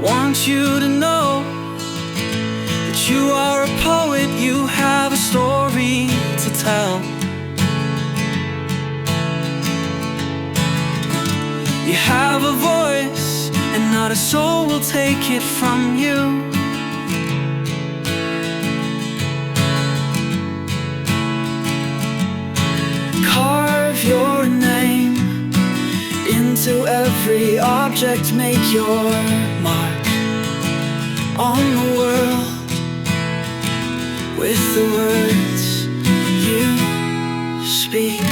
want you to know that you are a poet, you have a story to tell. You have a voice, and not a soul will take it from you. Carve your name into every object, make your mark on the world with the words you speak.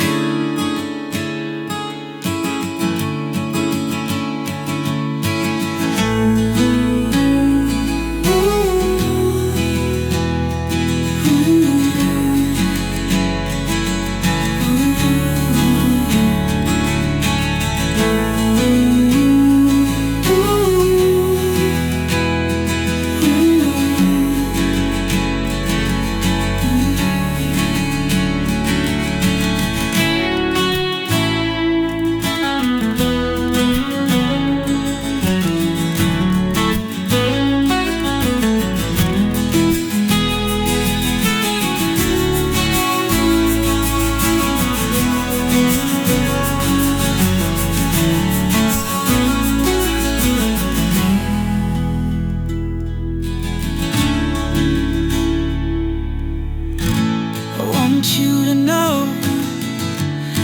You to know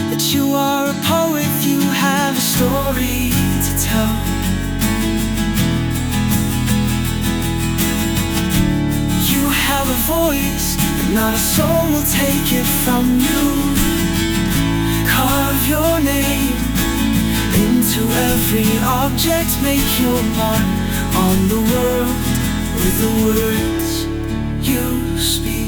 that you are a poet, you have a story to tell. You have a voice, but not a soul will take it from you. Carve your name into every object, make your mark on the world with the words you speak.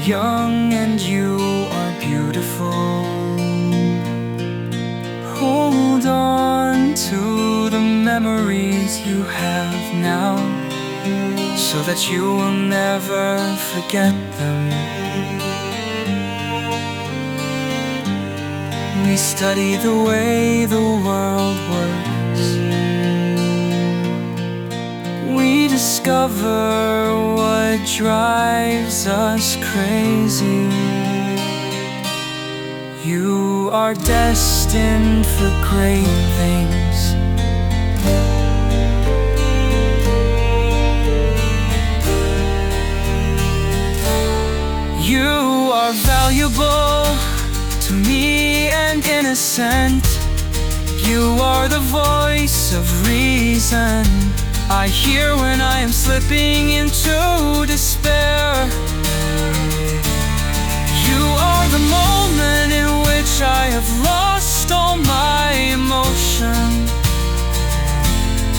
Young and you are beautiful. Hold on to the memories you have now, so that you will never forget them. We study the way the world works. We discover what drives us crazy. You are destined for great things. You are valuable to me and innocent. You are the voice of reason I hear when I am slipping into despair. You are the moment in which I have lost all my emotion,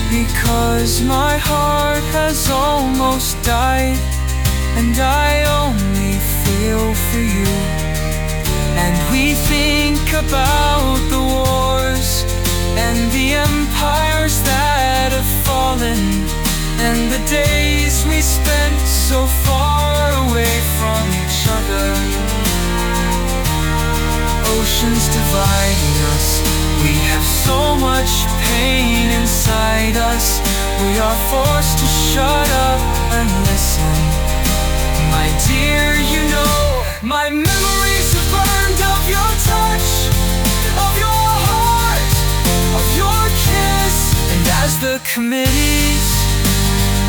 because my heart has almost died, and I only feel for you. And we think about the wars and the empires that have fallen, and the days we spent so far away from each other. oceans dividing us. We have so much pain inside us. We are forced to shut up and listen. My dear, you know, my memories have burned of your touch, of your heart, of your kiss. And as the committees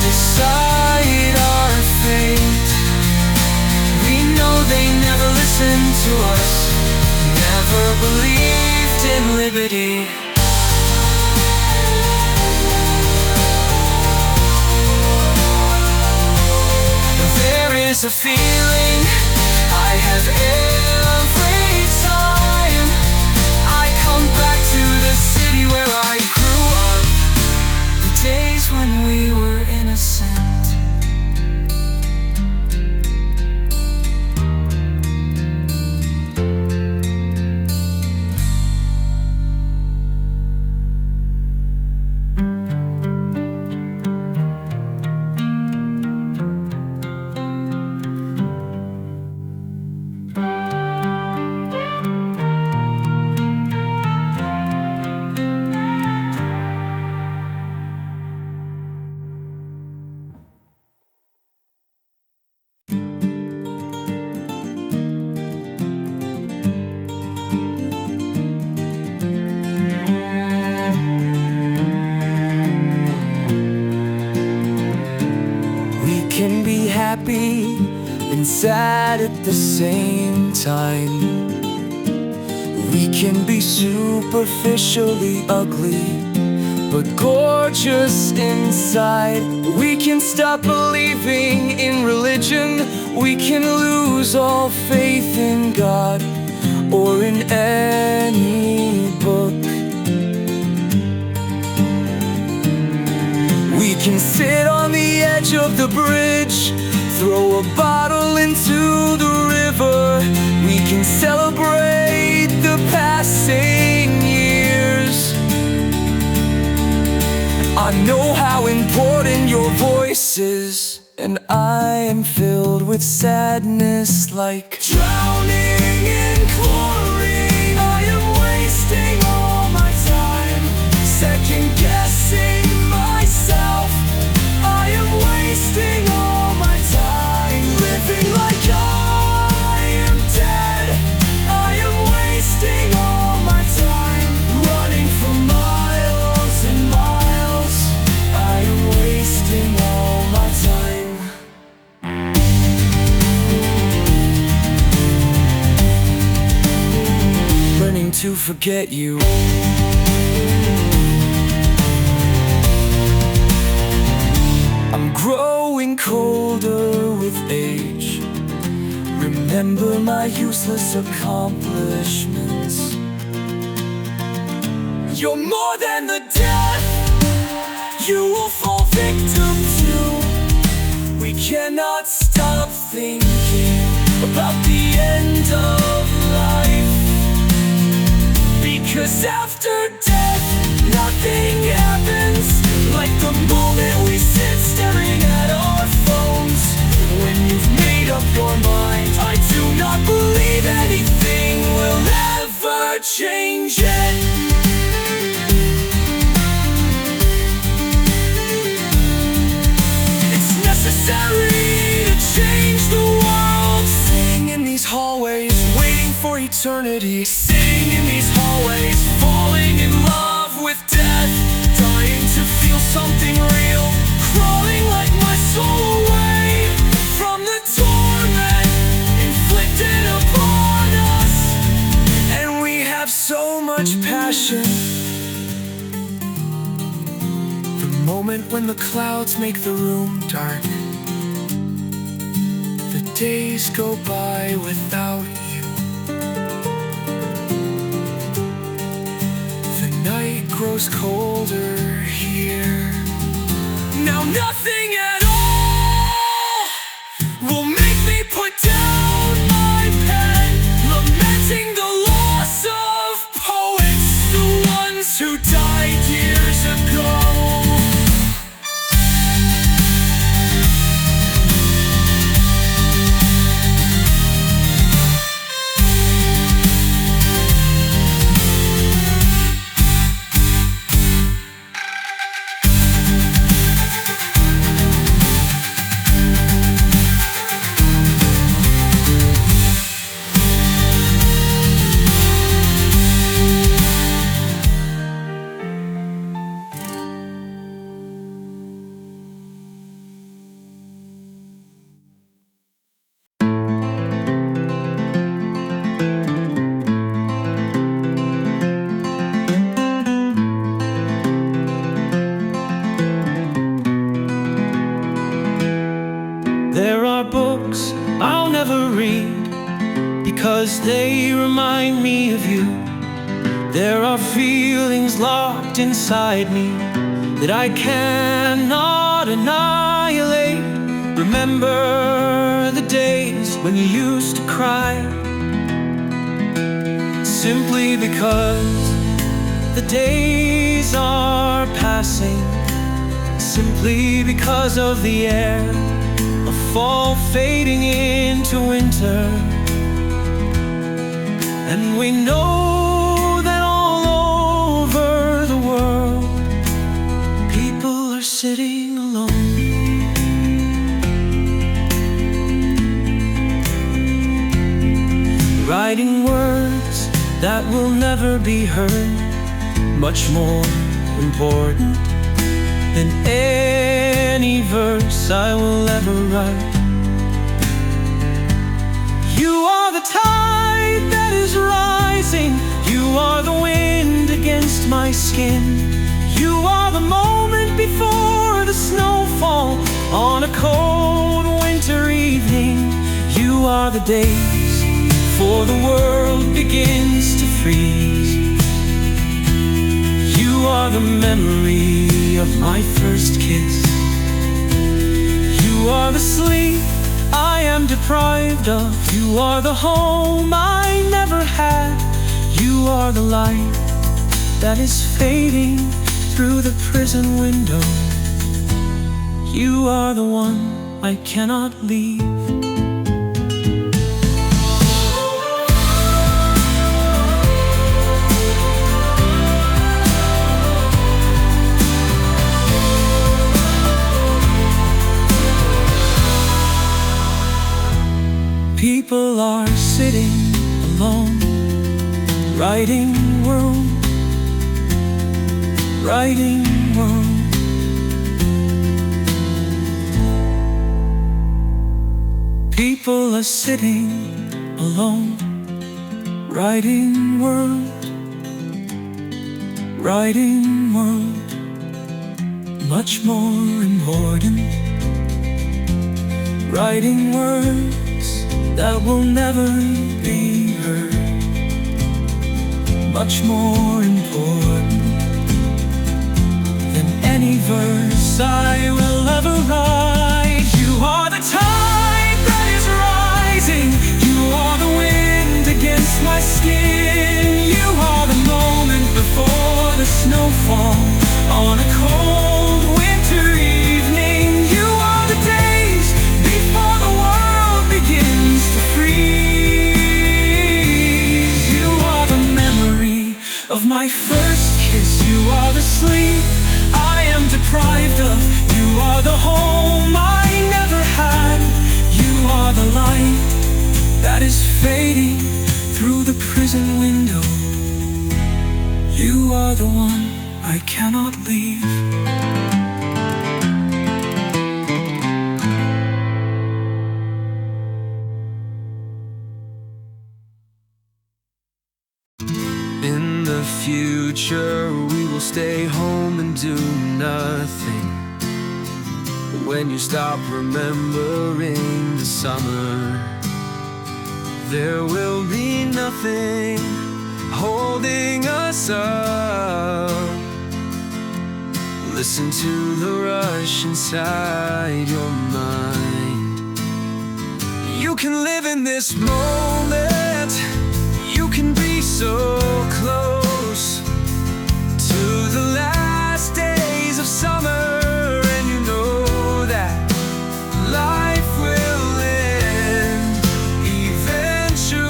decide our fate, we know they never listened to us, never believed in liberty. There is a feeling I have every time I come back to the city where I grew up, the days when we were innocent. Can be happy and sad at the same time. We can be superficially ugly but gorgeous inside. We can stop believing in religion. We can lose all faith in God or in any book. We can sit on the edge of the bridge, throw a bottle into the river. We can celebrate the passing years. I know how important your voice is, and I am filled with sadness like drowning in chlorine. I am wasting all my time, second guessing myself. I am wasting all my time, living like I am dead. I am wasting all my time, running for miles and miles. I am wasting all my time. Learning to forget you. I'm growing colder with age. Remember my useless accomplishments. You're more than the death you will fall victim to. We cannot stop thinking about the end of life, because after death nothing happens like the moment we sit staring at our phones. When you've made up your mind, I do not believe anything will ever change it. It's necessary to change the world. Sitting in these hallways, waiting for eternity. Sitting in these hallways, falling in love with death. Dying to feel something real, crawling like my soul away from the torment inflicted upon us. And we have so much passion. The moment when the clouds make the room dark, the days go by without you. The night grows colder here. Now nothing at all will make me put down my pen, lamenting the loss of poets, the ones who died years ago. never read, because they remind me of you. There are feelings locked inside me that I cannot annihilate. Remember the days when you used to cry, simply because the days are passing, simply because of the air of fall fading into winter. And we know that all over the world people are sitting alone, writing words that will never be heard, much more important than any verse I will ever write. You are the tide that is rising, you are the wind against my skin, you are the moment before the snowfall on a cold winter evening, you are the days before the world begins to freeze. You are the memory of my first kiss. You are the sleep I am deprived of. You are the home I never had. You are the light that is fading through the prison window. You are the one I cannot leave. People are sitting alone, writing world, writing world. People are sitting alone, writing world, writing world. Much more important, writing words that will never be heard. Much more important than any verse I will ever write. You are the tide that is rising, you are the wind against my skin, you are the moment before the snowfall on a cold winter evening, you are the days before the world begins to freeze. You are the memory of my first kiss. You are the sleep I am deprived of. You are the home I never had. You are the light that is fading through the prison window. You are the one I cannot leave. In the future we will stay home and do nothing. When you stop remembering the summer, there will be nothing holding us up. Listen to the rush inside your mind. You can live in this moment. You can be so close to the last days of summer, and you know that life will end eventually.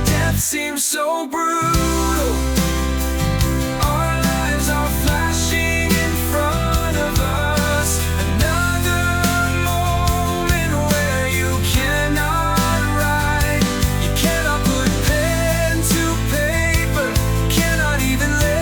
Death seems so brutal. Our lives are flashing in front of us. Another moment where you cannot write, you cannot put pen to paper, cannot even let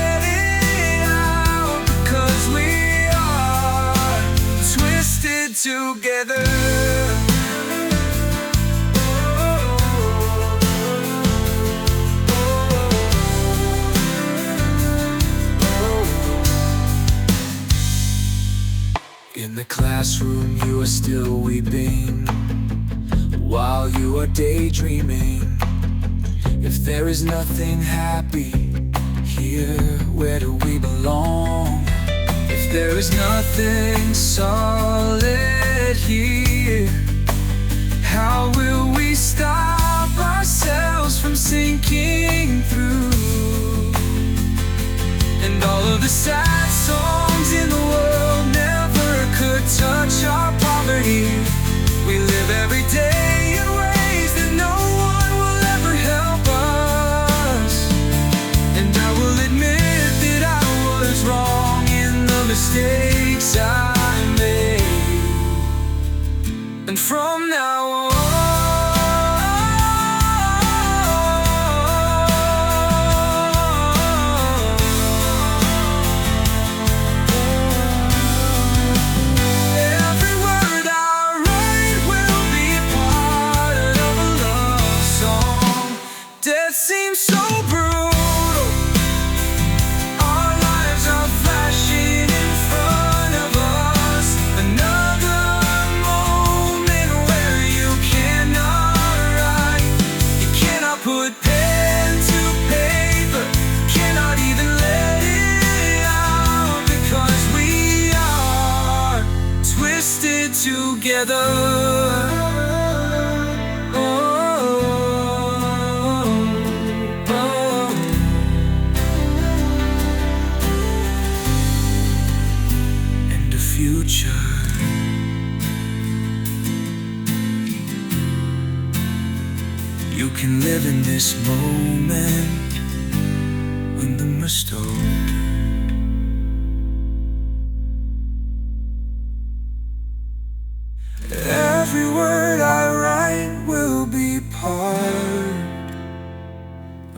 classroom you are still weeping, while you are daydreaming. If there is nothing happy here, where do we belong? If there is nothing solid here, how will we stop ourselves from sinking through? And all of the sad songs in the world never could touch our poverty. We live every day in ways that no one will ever help us. And I will admit that I was wrong in the mistakes I made. And from now on, seems so brutal. Our lives are flashing in front of us. Another moment where you cannot write, you cannot put pen to paper, cannot even let it out, because we are twisted together. Future. You can live in this moment when the restored. Every word I write will be part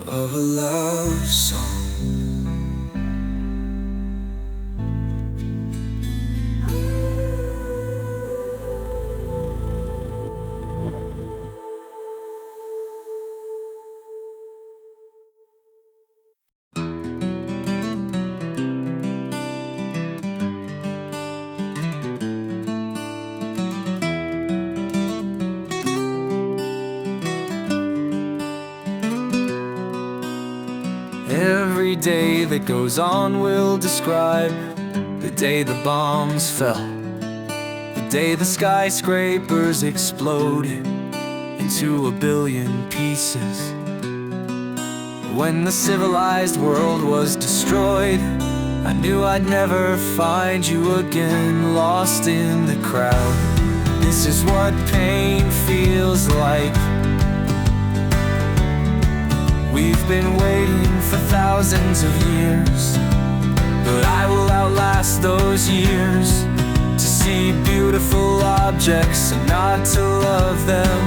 of a love song. Every day that goes on will describe the day the bombs fell, the day the skyscrapers exploded into a billion pieces. When the civilized world was destroyed, I knew I'd never find you again, lost in the crowd. This is what pain feels like. We've been waiting for thousands of years, but I will outlast those years to see beautiful objects and not to love them,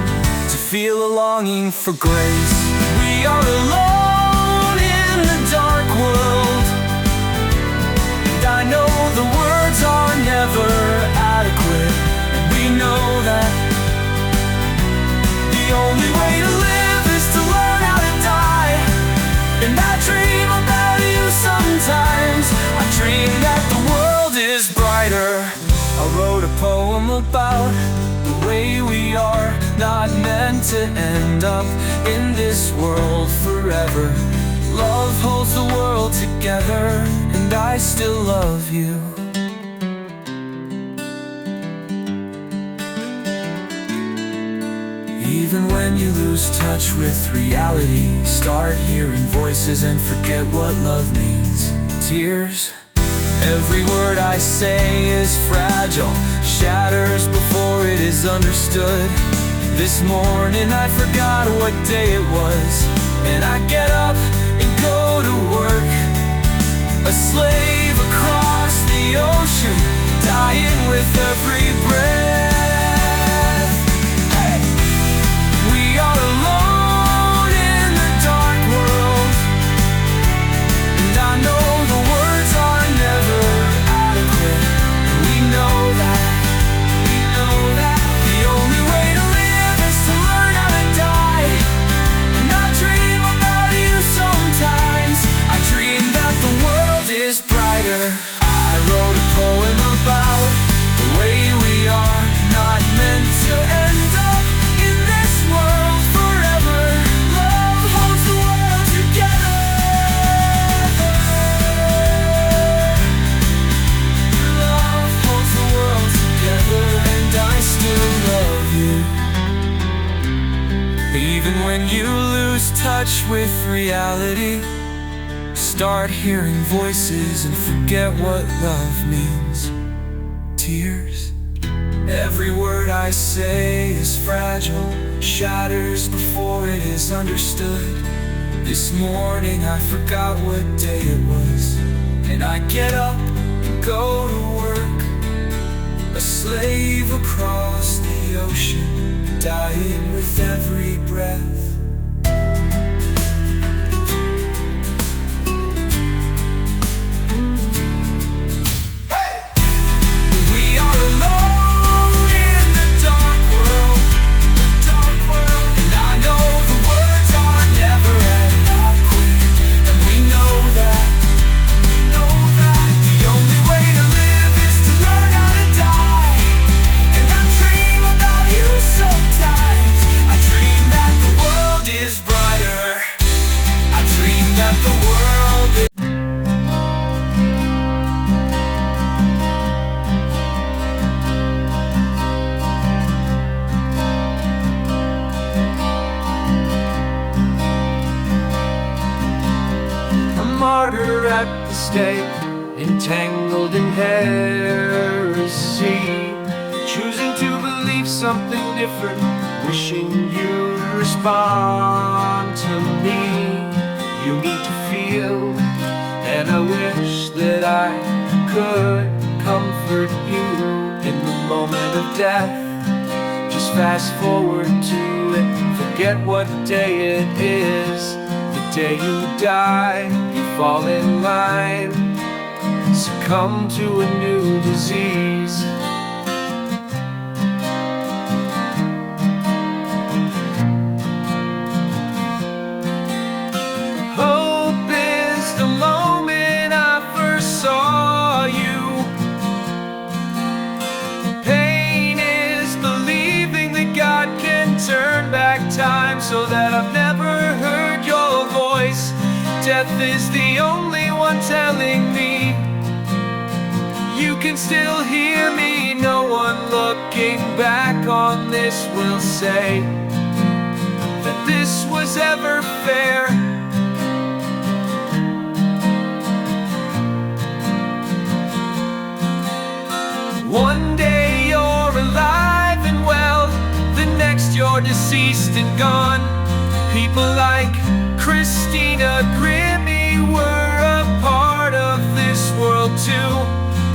to feel a longing for grace. We are alone in the dark world, and I know the words are never adequate, and we know that the only way to live is to learn how to die. And I dream about you sometimes. I dream that the world is brighter. I wrote a poem about the way we are, not meant to end up in this world forever. Love holds the world together, and I still love you. Even when you lose touch with reality, start hearing voices and forget what love means. Tears. Every word I say is fragile, shatters before it is understood. This morning I forgot what day it was, and I get up and go to work. A slave across the ocean, dying with every breath. We are alone in the dark world, and I know the words are never adequate. We know that the only way to live is to learn how to die. And I dream about you sometimes. I dream that the world is brighter. I wrote a poem about the way we Even when you lose touch with reality, start hearing voices and forget what love means. Tears. Every word I say is fragile, shatters before it is understood. This morning I forgot what day it was, and I get up and go to work, a slave across the ocean, dying with every breath. Martyr at the stake, entangled in heresy, choosing to believe something different, wishing you'd respond to me. You need to feel, and I wish that I could comfort you in the moment of death. Just fast forward to it, forget what day it is. The day you die, you fall in line, succumb to a new disease. Hope is the moment I first saw you. Pain is believing that God can turn back time so that I've never heard your voice. Death is the only one telling me you can still hear me. No one looking back on this will say that this was ever fair. One day you're alive and well, the next you're deceased and gone. People like Christina Grimmie were a part of this world too,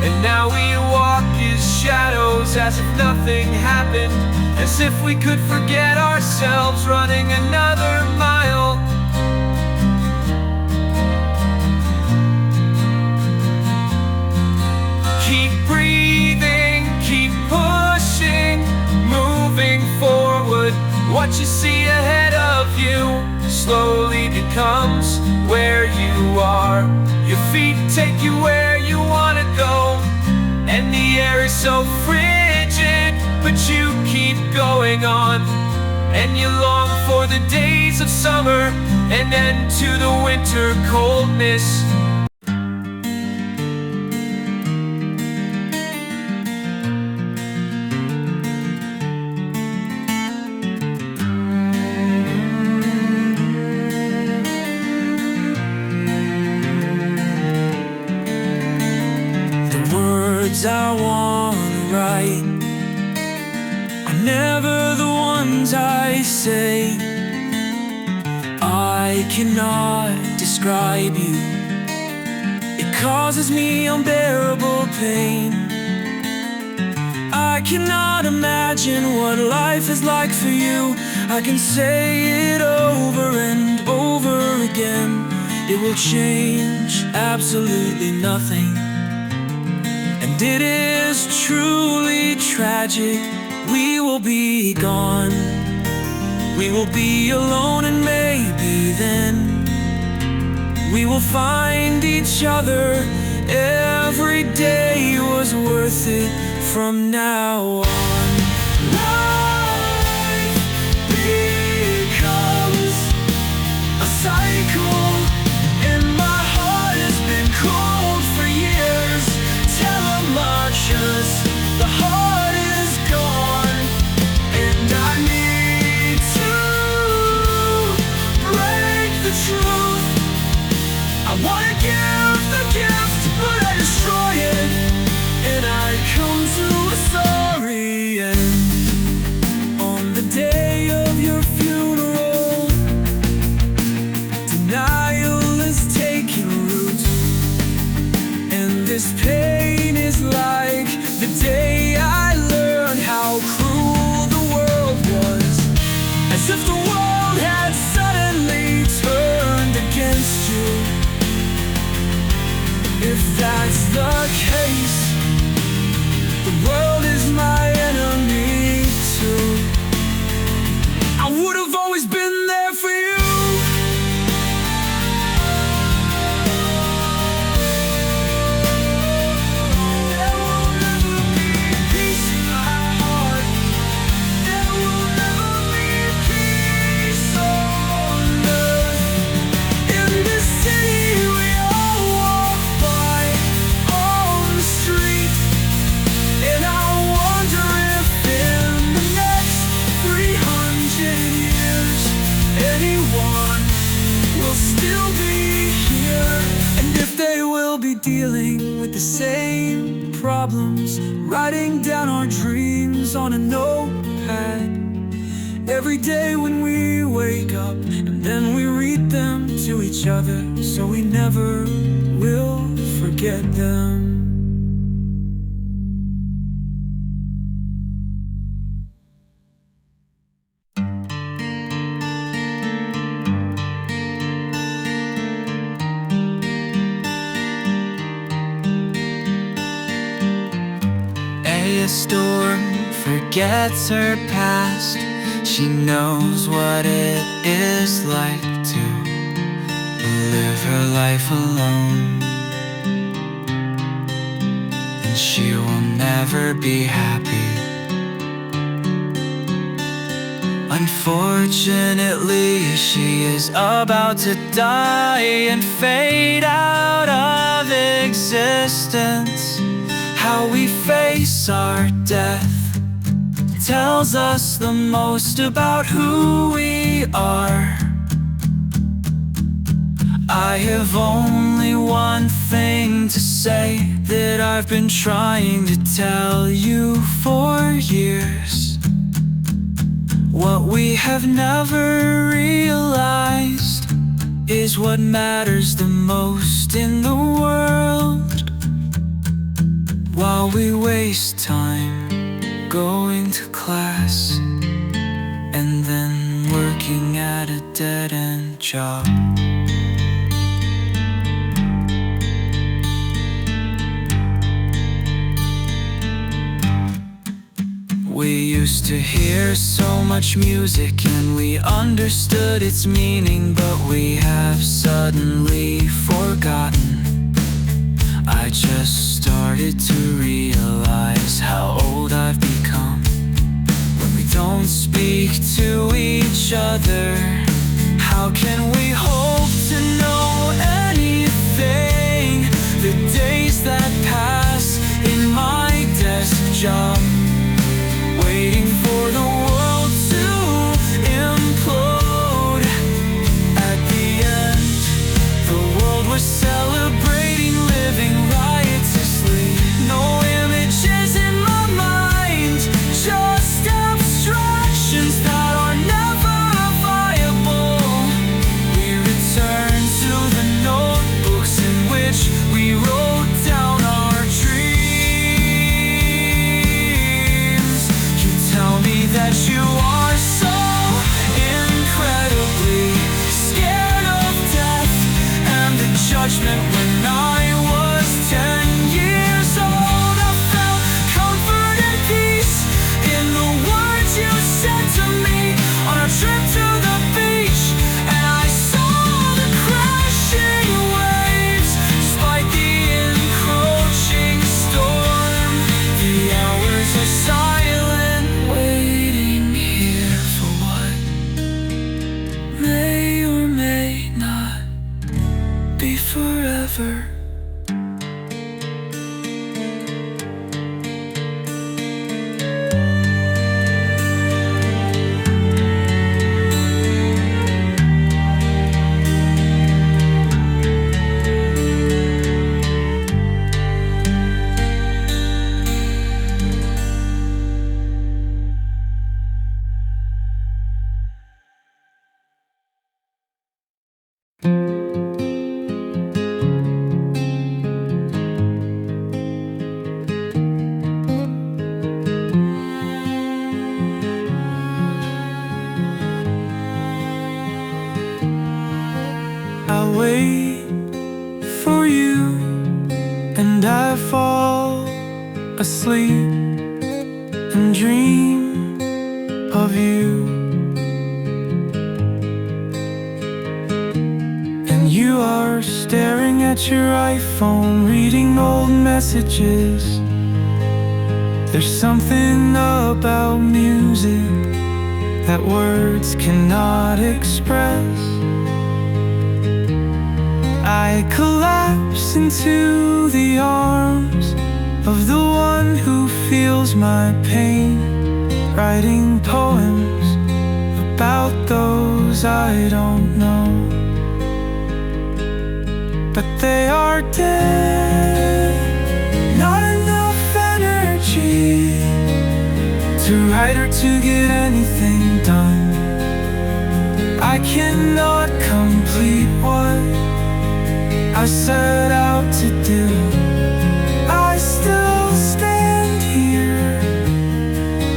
and now we walk as shadows as if nothing happened, as if we could forget ourselves running another mile. Keep breathing, keep pushing, moving forward. What you see ahead of you slowly becomes where you are. Your feet take you where you want to go, and the air is so frigid, but you keep going on. And you long for the days of summer and end to the winter coldness. I wanna write are never the ones I say. I cannot describe you, it causes me unbearable pain. I cannot imagine what life is like for you. I can say it over and over again. It will change absolutely nothing. And it is truly tragic. We will be gone, we will be alone, and maybe then we will find each other. Every day was worth it from now on. Life becomes a cycle, and my heart has been cold for years. Telemarches, the heart is gone, and I need to we dealing with the same problems? Writing down our dreams on a notepad every day when we wake up, and then we read them to each other so we never will forget them. A storm forgets her past. She knows what it is like to live her life alone, and she will never be happy. Unfortunately, she is about to die and fade out of existence. How we face our death tells us the most about who we are. I have only one thing to say that I've been trying to tell you for years. What we have never realized is what matters the most in the world. While we waste time going to class and then working at a dead-end job. We used to hear so much music and we understood its meaning, but we have suddenly forgotten. I just started to realize how old I've become. When we don't speak to each other, how can we hope to know anything? The days that pass in my desk job, waiting for the world to implode. At the end, the world was celebrating, living riotously. No images in my mind, just abstractions that are never viable. We return to the notebooks in which we wrote down our dreams. You tell me that you are so incredibly scared of death and the judgment. When I was 10 years old, I felt comfort and peace in the words you said to me on our trip to the beach. And I saw the crashing waves despite the encroaching storm. The hours are silent, waiting here for what may or may not be forever. I wait for you and I fall asleep and dream of you. And you are staring at your iPhone, reading old messages. There's something about music that words cannot express. I collapse into the arms of the one who feels my pain, writing poems about those I don't know. But they are dead. to get anything done. I cannot complete what I set out to do. I still stand here.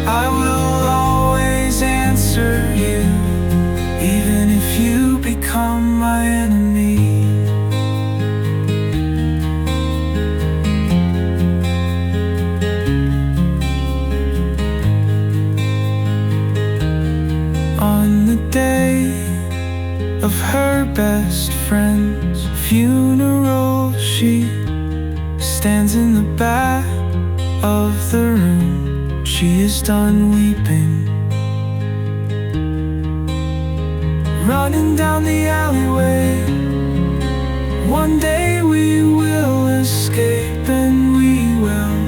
I will always answer you, even if you become my enemy. On the day of her best friend's funeral, she stands in the back of the room. She is done weeping, running down the alleyway. One day we will escape and we will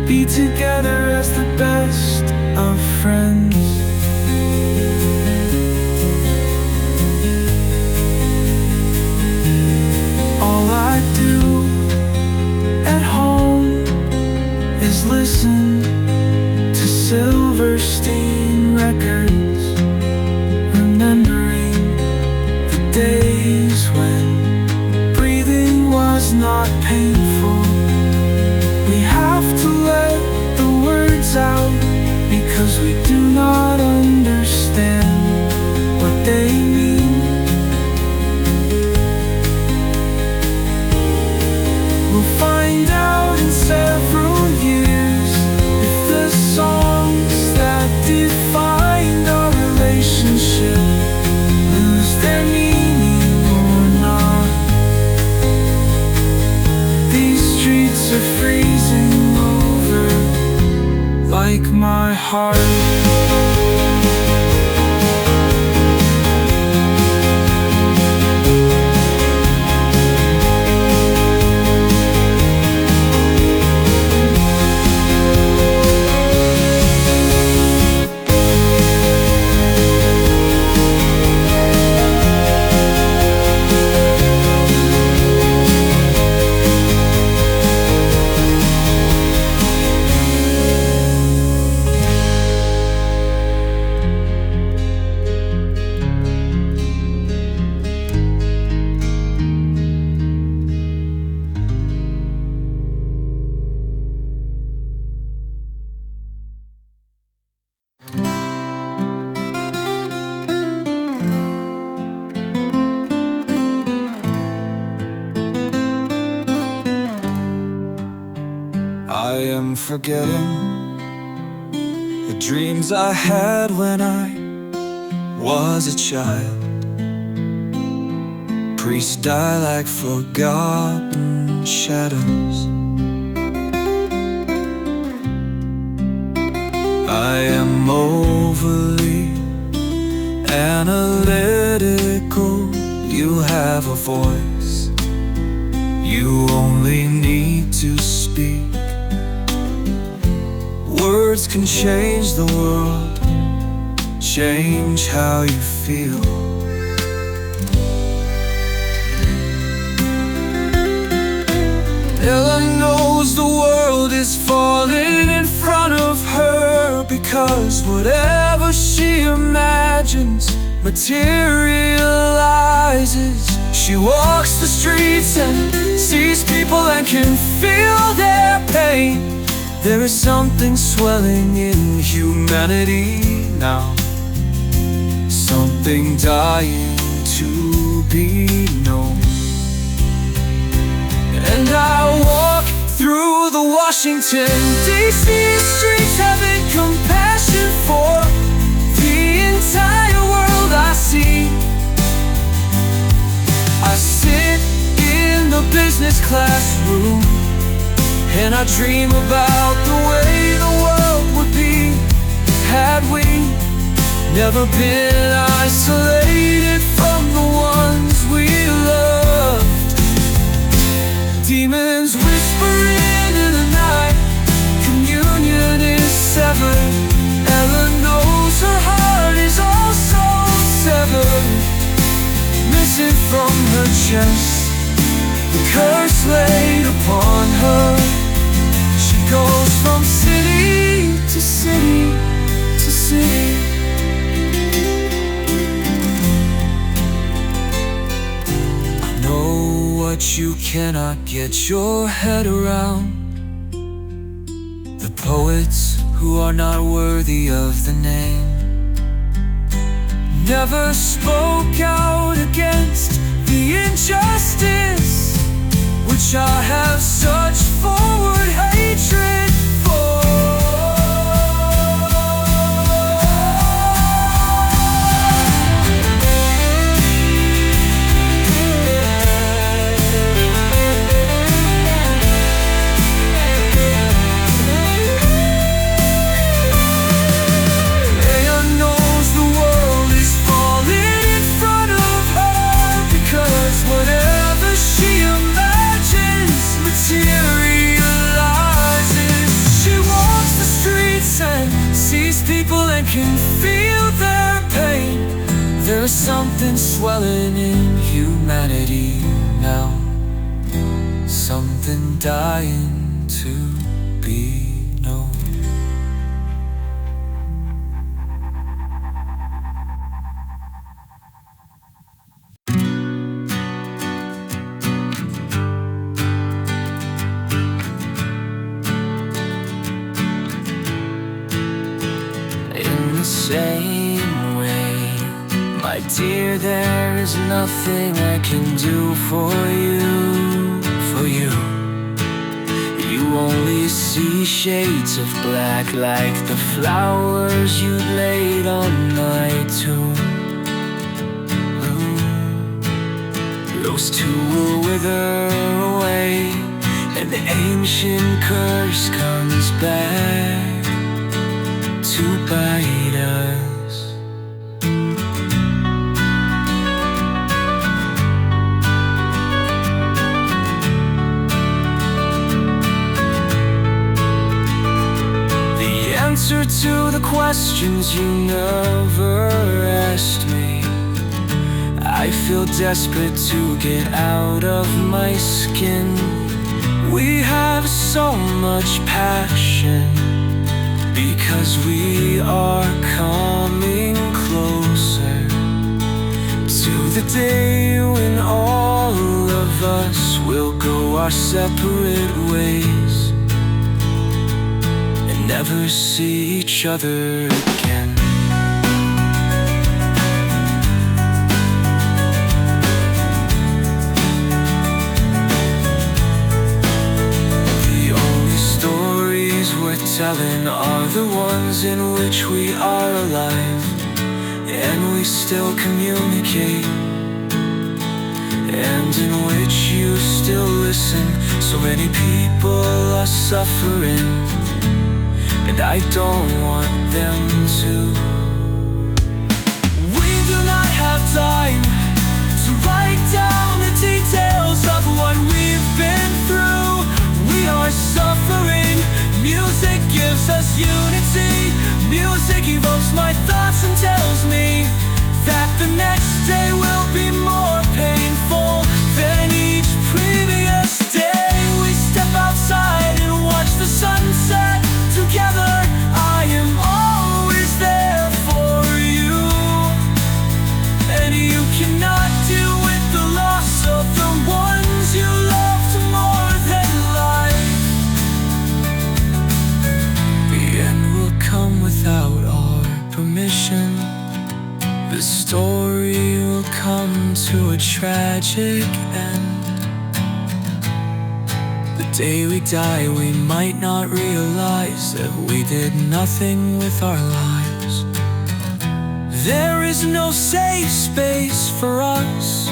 be together as the best of friends. All I do at home is listen to Silverstein records, remembering the days when breathing was not painful. We have to let the words out because we do not understand what they mean. We'll find out in several years if the songs that defined our relationship lose their meaning or not. These streets are freezing over like my heart. I am forgetting the dreams I had when I was a child. Priests die like forgotten shadows. I am overly analytical. You have a voice, you only need to speak. Words can change the world, change how you feel. Ella knows the world is falling in front of her, because whatever she imagines materializes. She walks the streets and sees people and can feel their pain. There is something swelling in humanity now, something dying to be known. And I walk through the Washington, D.C. streets, having compassion for the entire world I see. I sit in the business classroom and I dream about the way the world would be had we never been isolated from the ones we loved. Demons whispering in the night, communion is severed. Ella knows her heart is also severed, missing from her chest, the curse laid upon her. She goes from city to city to cannot get your head around. The poets who are not worthy of the name never spoke out against the injustice which I have such forward hatred for. Can feel their pain. There's something swelling in humanity now, something dying to be known. Same way, my dear, there is nothing I can do for you, for you. You only see shades of black like the flowers you laid on my tomb. Those two will wither away, and the ancient curse comes back to bite us. The answer to the questions you never asked me. I feel desperate to get out of my skin. We have so much passion, because we are coming closer to the day when all of us will go our separate ways and never see each other again. Telling are the ones in which we are alive, and we still communicate, and in which you still listen. So many people are suffering, and I don't want them to. We do not have time to write down the details of what we've been through. We are suffering. Music gives us unity. Music evokes my thoughts and tells me that the next day will be more painful than each previous day. We step outside and watch the sunset together. I am always there for you, and you cannot deal with the loss of the ones you loved more than life. Come without our permission. The story will come to a tragic end. The day we die, we might not realize that we did nothing with our lives. There is no safe space for us.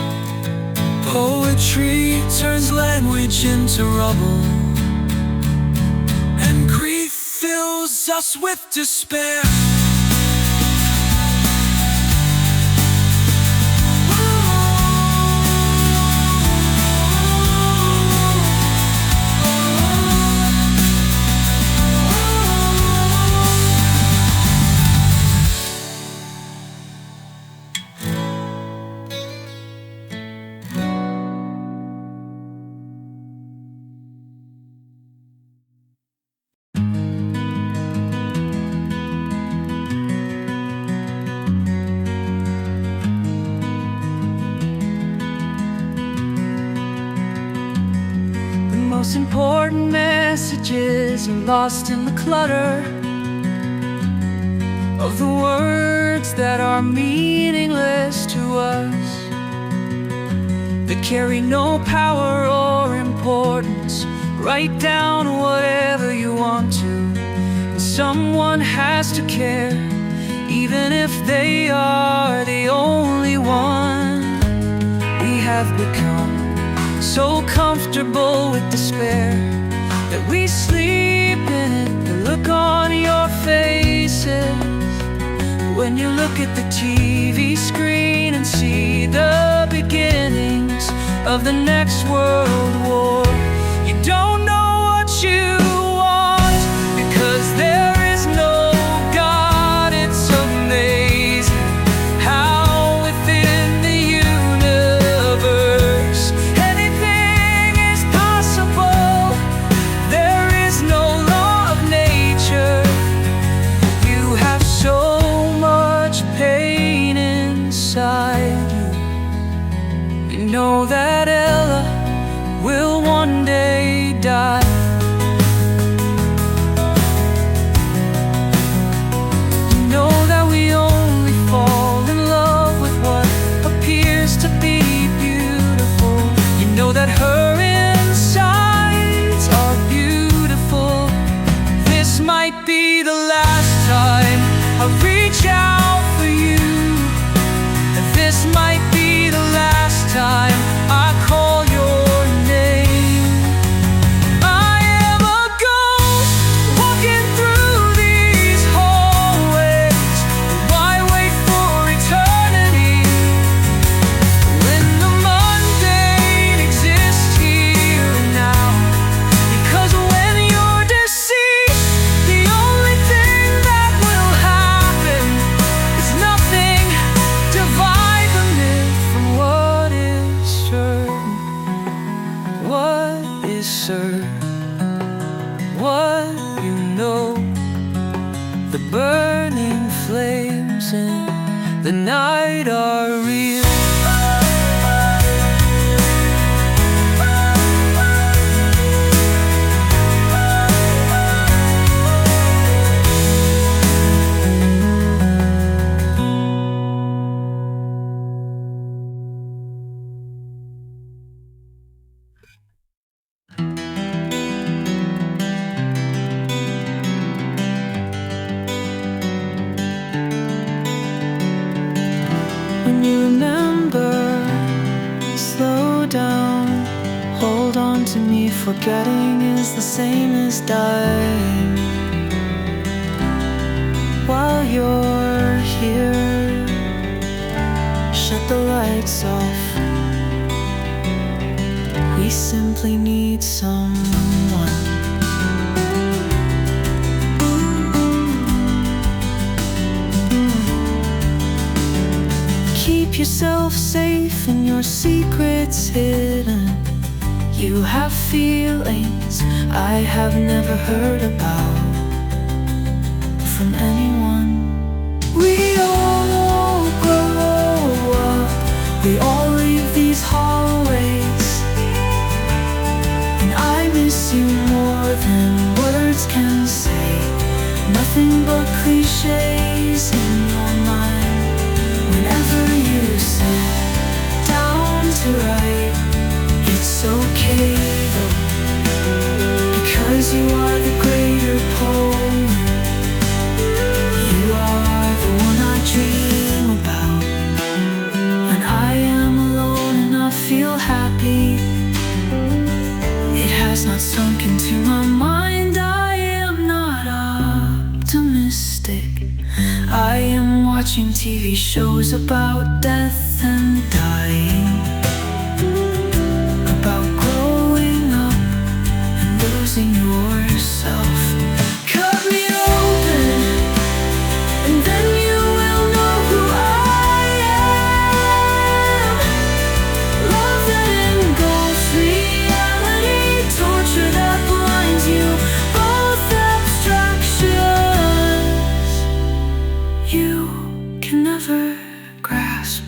Poetry turns language into rubble, and grief fills us with despair. most important messages are lost in the clutter of the words that are meaningless to us, that carry no power or importance. Write down whatever you want to, and someone has to care, even if they are the only one. We have become so comfortable with despair that we sleep in it. The look on your faces when you look at the TV screen and see the beginnings of the next world war. You don't know what you want because there is no God. It's amazing how within the universe anything is possible. There is no law of nature. You have so much pain inside you. You know that Ella will one day die. You know that we only fall in love with what appears to be beautiful. You know that her insides are beautiful. This might be the last time I reach out for you. This might be the last time I call your name. I am a ghost walking through these hallways. Why wait for eternity when the mundane exists here and now? Because when you're deceased, the only thing that will happen is nothing. Divide the myth from what is certain. What is certain? What you know? The burning flames in the night are real. When you remember, slow down. Hold on to me. Forgetting is the same as dying. While you're here, shut the lights off. We simply need someone. Keep yourself safe and your secrets hidden. You have feelings I have never heard about from anyone. We all grow up, we all leave these hallways, and I miss you more than words can say. Nothing but cliches in your mind. Whenever you sit down to write, it's okay though, because you are the greater poem. You are the one I dream about. When I am alone and I feel happy, it has not sunk into my mind. I am not optimistic. I am watching TV shows about death and dying, about growing up and losing yourself. Cut me open, and then you will know who I am. Love that engulfs reality, torture that blinds you, both abstractions you can never grasp.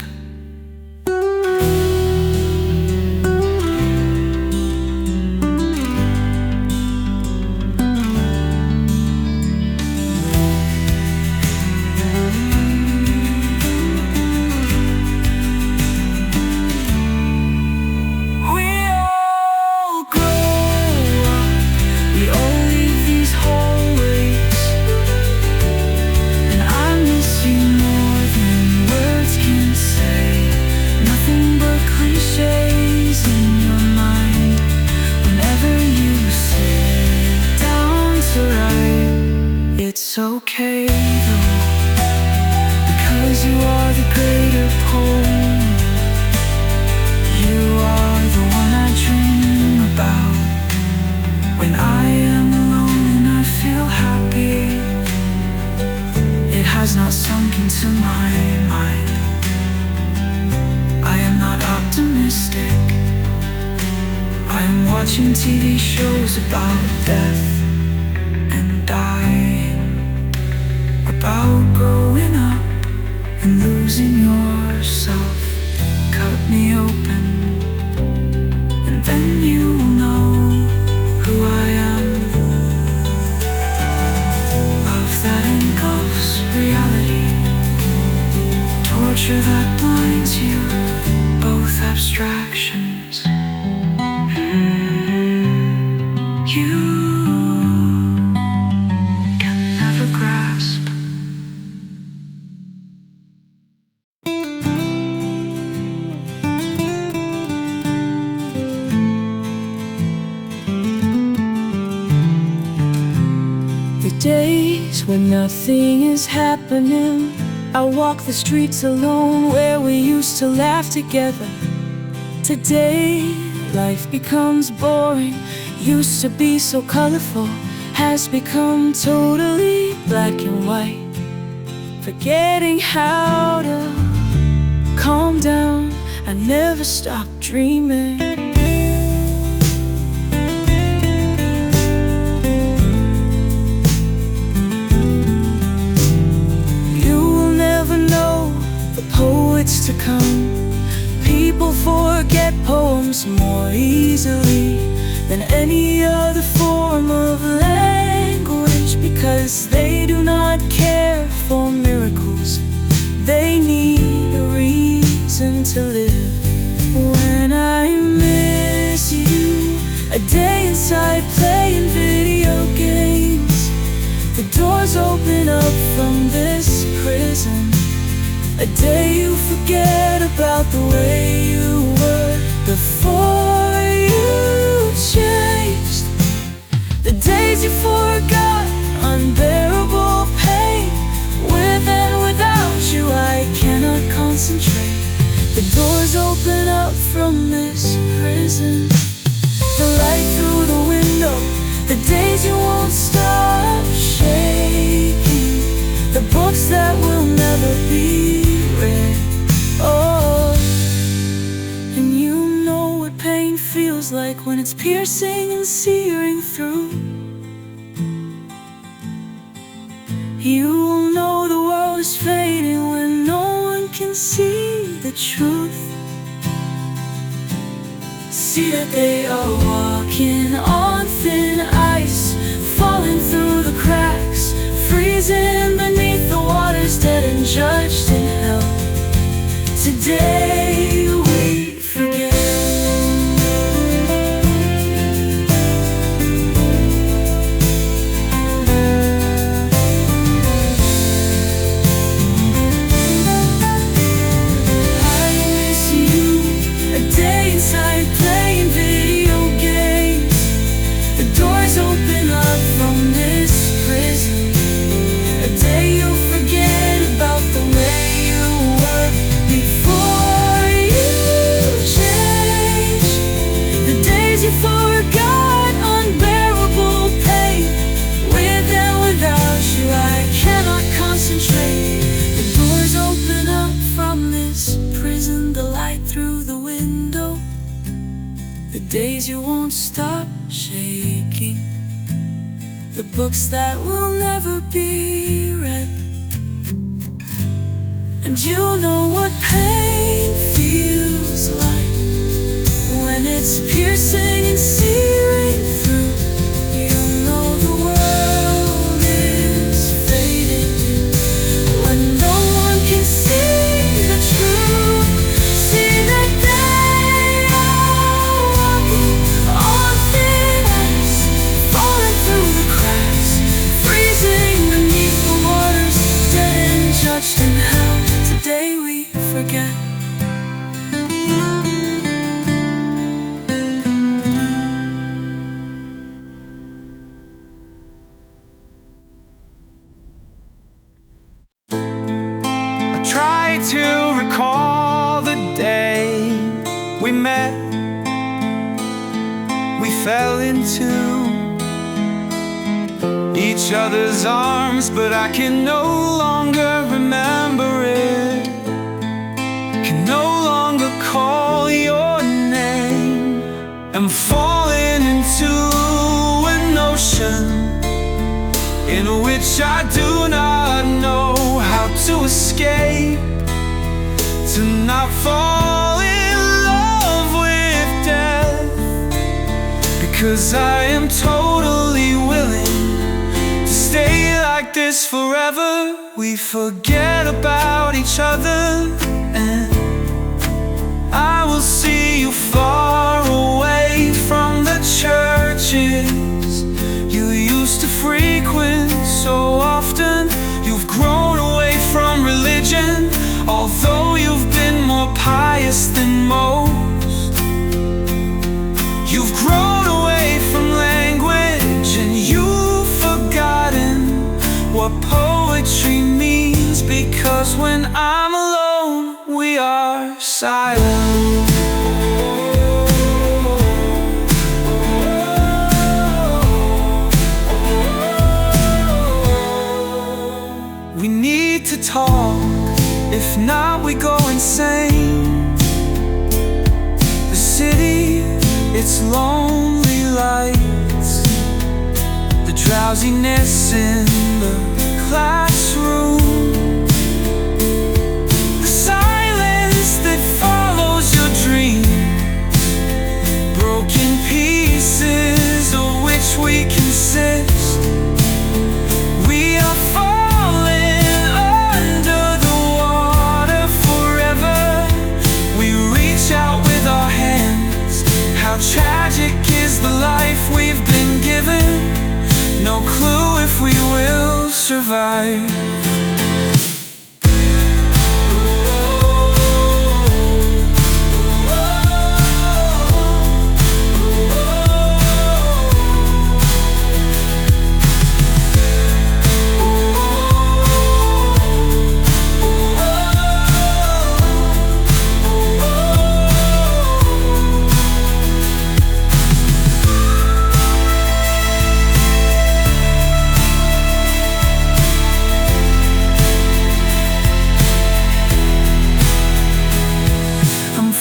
watching TV shows about death and dying, about growing up and losing yourself. Cut me open, and then you'll know who I am. Love that engulfs reality, torture that blinds you, both abstractions. You can never grasp. The days when nothing is happening, I walk the streets alone where we used to laugh together. Today, life becomes boring. Used to be so colorful, has become totally black and white. Forgetting how to calm down, I never stopped dreaming. You will never know the poets to come. People forget poems more easily than any other form of language, because they do not care for miracles. They need a reason to live. When I miss you, a day inside playing video games, the doors open up from this prison. A day you forget about the way you were before you changed. The days you forgot unbearable pain. With and without you I cannot concentrate. The doors open up from this prison. The light through the window, the days you won't stop shaking. The books that will never be read. Oh, and you know what pain feels like when it's piercing and searing through. You will know the world is fading when no one can see the truth. See that they are walking on thin ice, falling through the cracks, freezing beneath the waters, dead and judged in hell. Today we forget. I miss you, a day inside playing video games. The doors open up from this prison. A day you'll forget about the way you were before you changed. The days you forgot unbearable pain. With and without you I cannot concentrate. The doors open up from this prison, the light through the window. The days you won't stop shaking. The books that will never be read. And you'll know what pain feels like when it's piercing and searing through. You'll know the world is fading when no one can see the truth. See that they are walking on thin ice, falling through the cracks, freezing beneath the waters, dead and judged in hell. Today we forget. I try to recall the day we met. We fell into each other's arms, but I can no longer remember it. Can no longer call your name. I'm falling which I do not know how to escape, to not fall in love with death, because I am totally willing to stay like this forever. We forget about each other, and I will see you far away from the churches you used to frequent so often. You've grown away from religion, although you've been more pious than most. You've grown away from language, and you've forgotten what poetry means, because when I'm alone, we are silent. We need to talk, if not we go insane. The city, its lonely lights, the drowsiness in the classroom, the silence that follows your dreams, broken pieces of which we consist. We are falling under the water forever. We reach out with our hands. How tragic is the life we've been given. No clue if we will survive.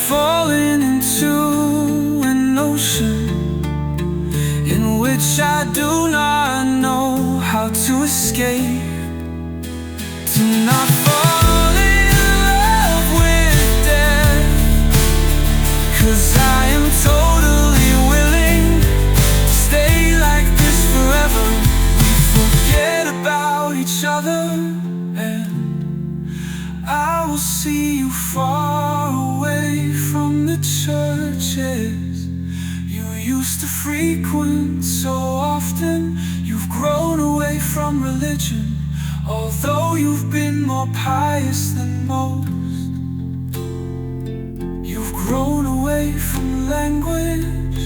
Falling into an ocean in which I do not know how to escape, to not fall in love with death, 'cause I am totally willing to stay like this forever. We forget about each other, and I will see you far away from the churches you used to frequent so often. You've grown away from religion, although you've been more pious than most. You've grown away from language.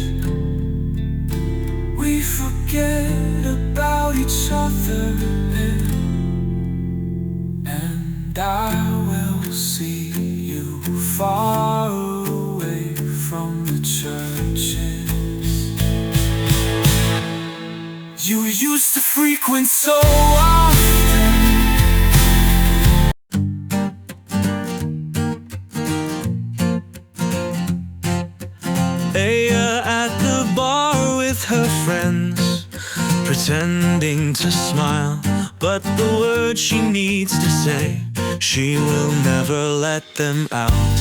We forget about each other, and I will see you far away from the churches you used to frequent so often. Aya at the bar with her friends, pretending to smile, but the words she needs to say, she will never let them out.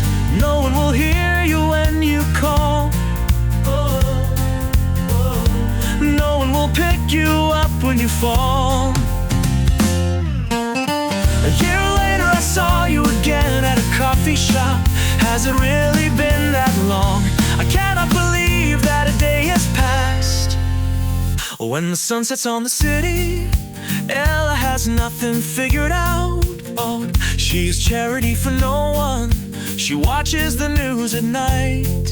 No one will hear you when you call. No one will pick you up when you fall. A year later I saw you again at a coffee shop. Has it really been that long? I cannot believe that a day has passed. When the sun sets on the city, Ella has nothing figured out. Oh, she's charity for no one. She watches the news at night.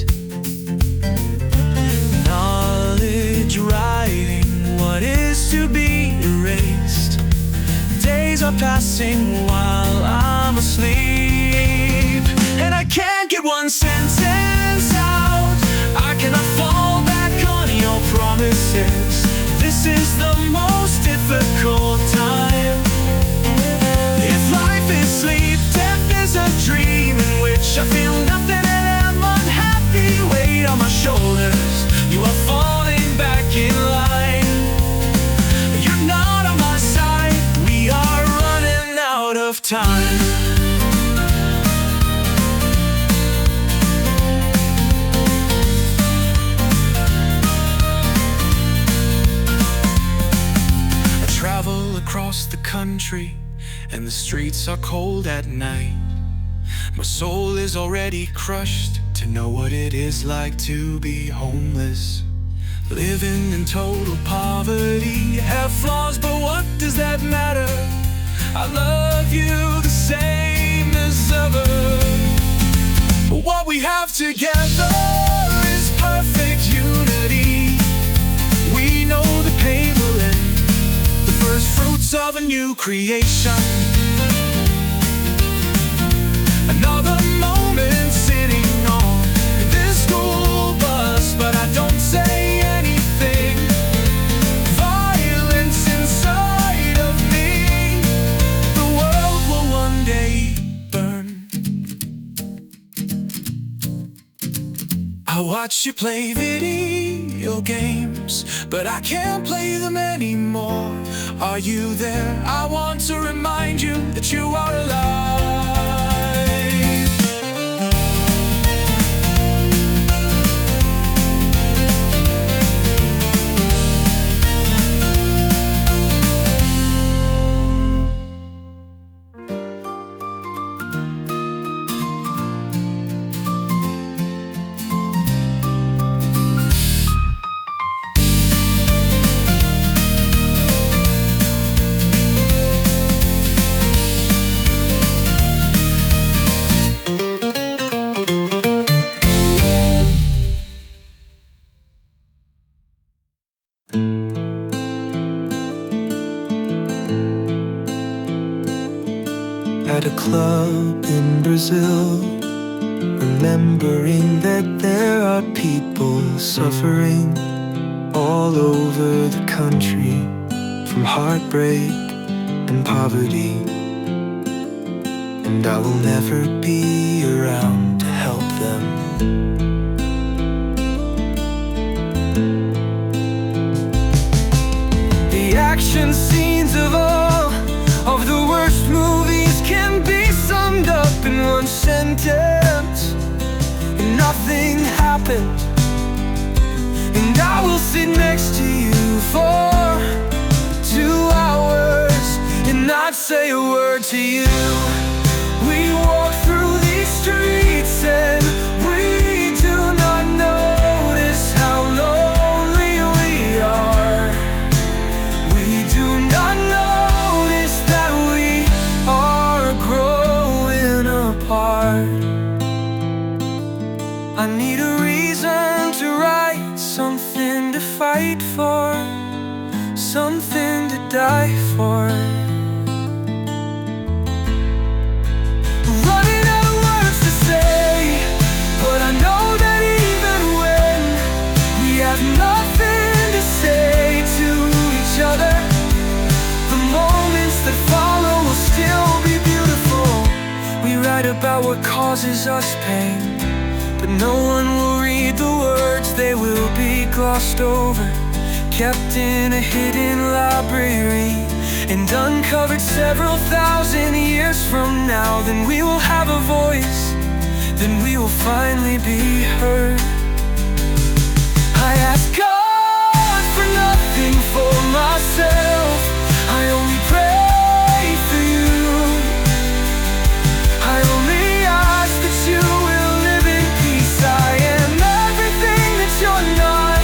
Knowledge writing what is to be erased. Days are passing while I'm asleep, and I can't get one sentence out. I cannot fall back on your promises. This is the most difficult time. If life is sleep, death is a dream in which I feel nothing and am unhappy. Weight on my shoulders, you are falling back in line. You're not on my side, time. I travel across the country, and the streets are cold at night. My soul is already crushed to know what it is like to be homeless, living in total poverty. Have flaws, but what does that matter? I love you the same as ever. But what we have together is perfect unity. We know the pain will end, the first fruits of a new creation. Another moment sitting on this school bus, but I don't say anything. Violence inside of me, the world will one day burn. I watch you play video games, but I can't play them anymore. Are you there? I want to remind you that you are alive. At a club in Brazil, remembering that there are people suffering all over the country from heartbreak and poverty, and I will never be around to help them. The action scenes of all of the worst movies can be summed up in one sentence: nothing happened. And I will sit next to you for 2 hours and not say a word to you. We walk through these streets and we do not notice how lonely we are. We do not notice that we are growing apart. I need a reason to write, something to fight for, something to die for. Running out of words to say, but I know that even when we have nothing to say to each other, the moments that follow will still be beautiful. We write about what causes us pain, but no one will read the words. They will be glossed over, kept in a hidden library, and uncovered several thousand years from now. Then we will have a voice, then we will finally be heard. I ask God for nothing for myself, I only pray for you. I only ask that you will live in peace. I am everything that you're not,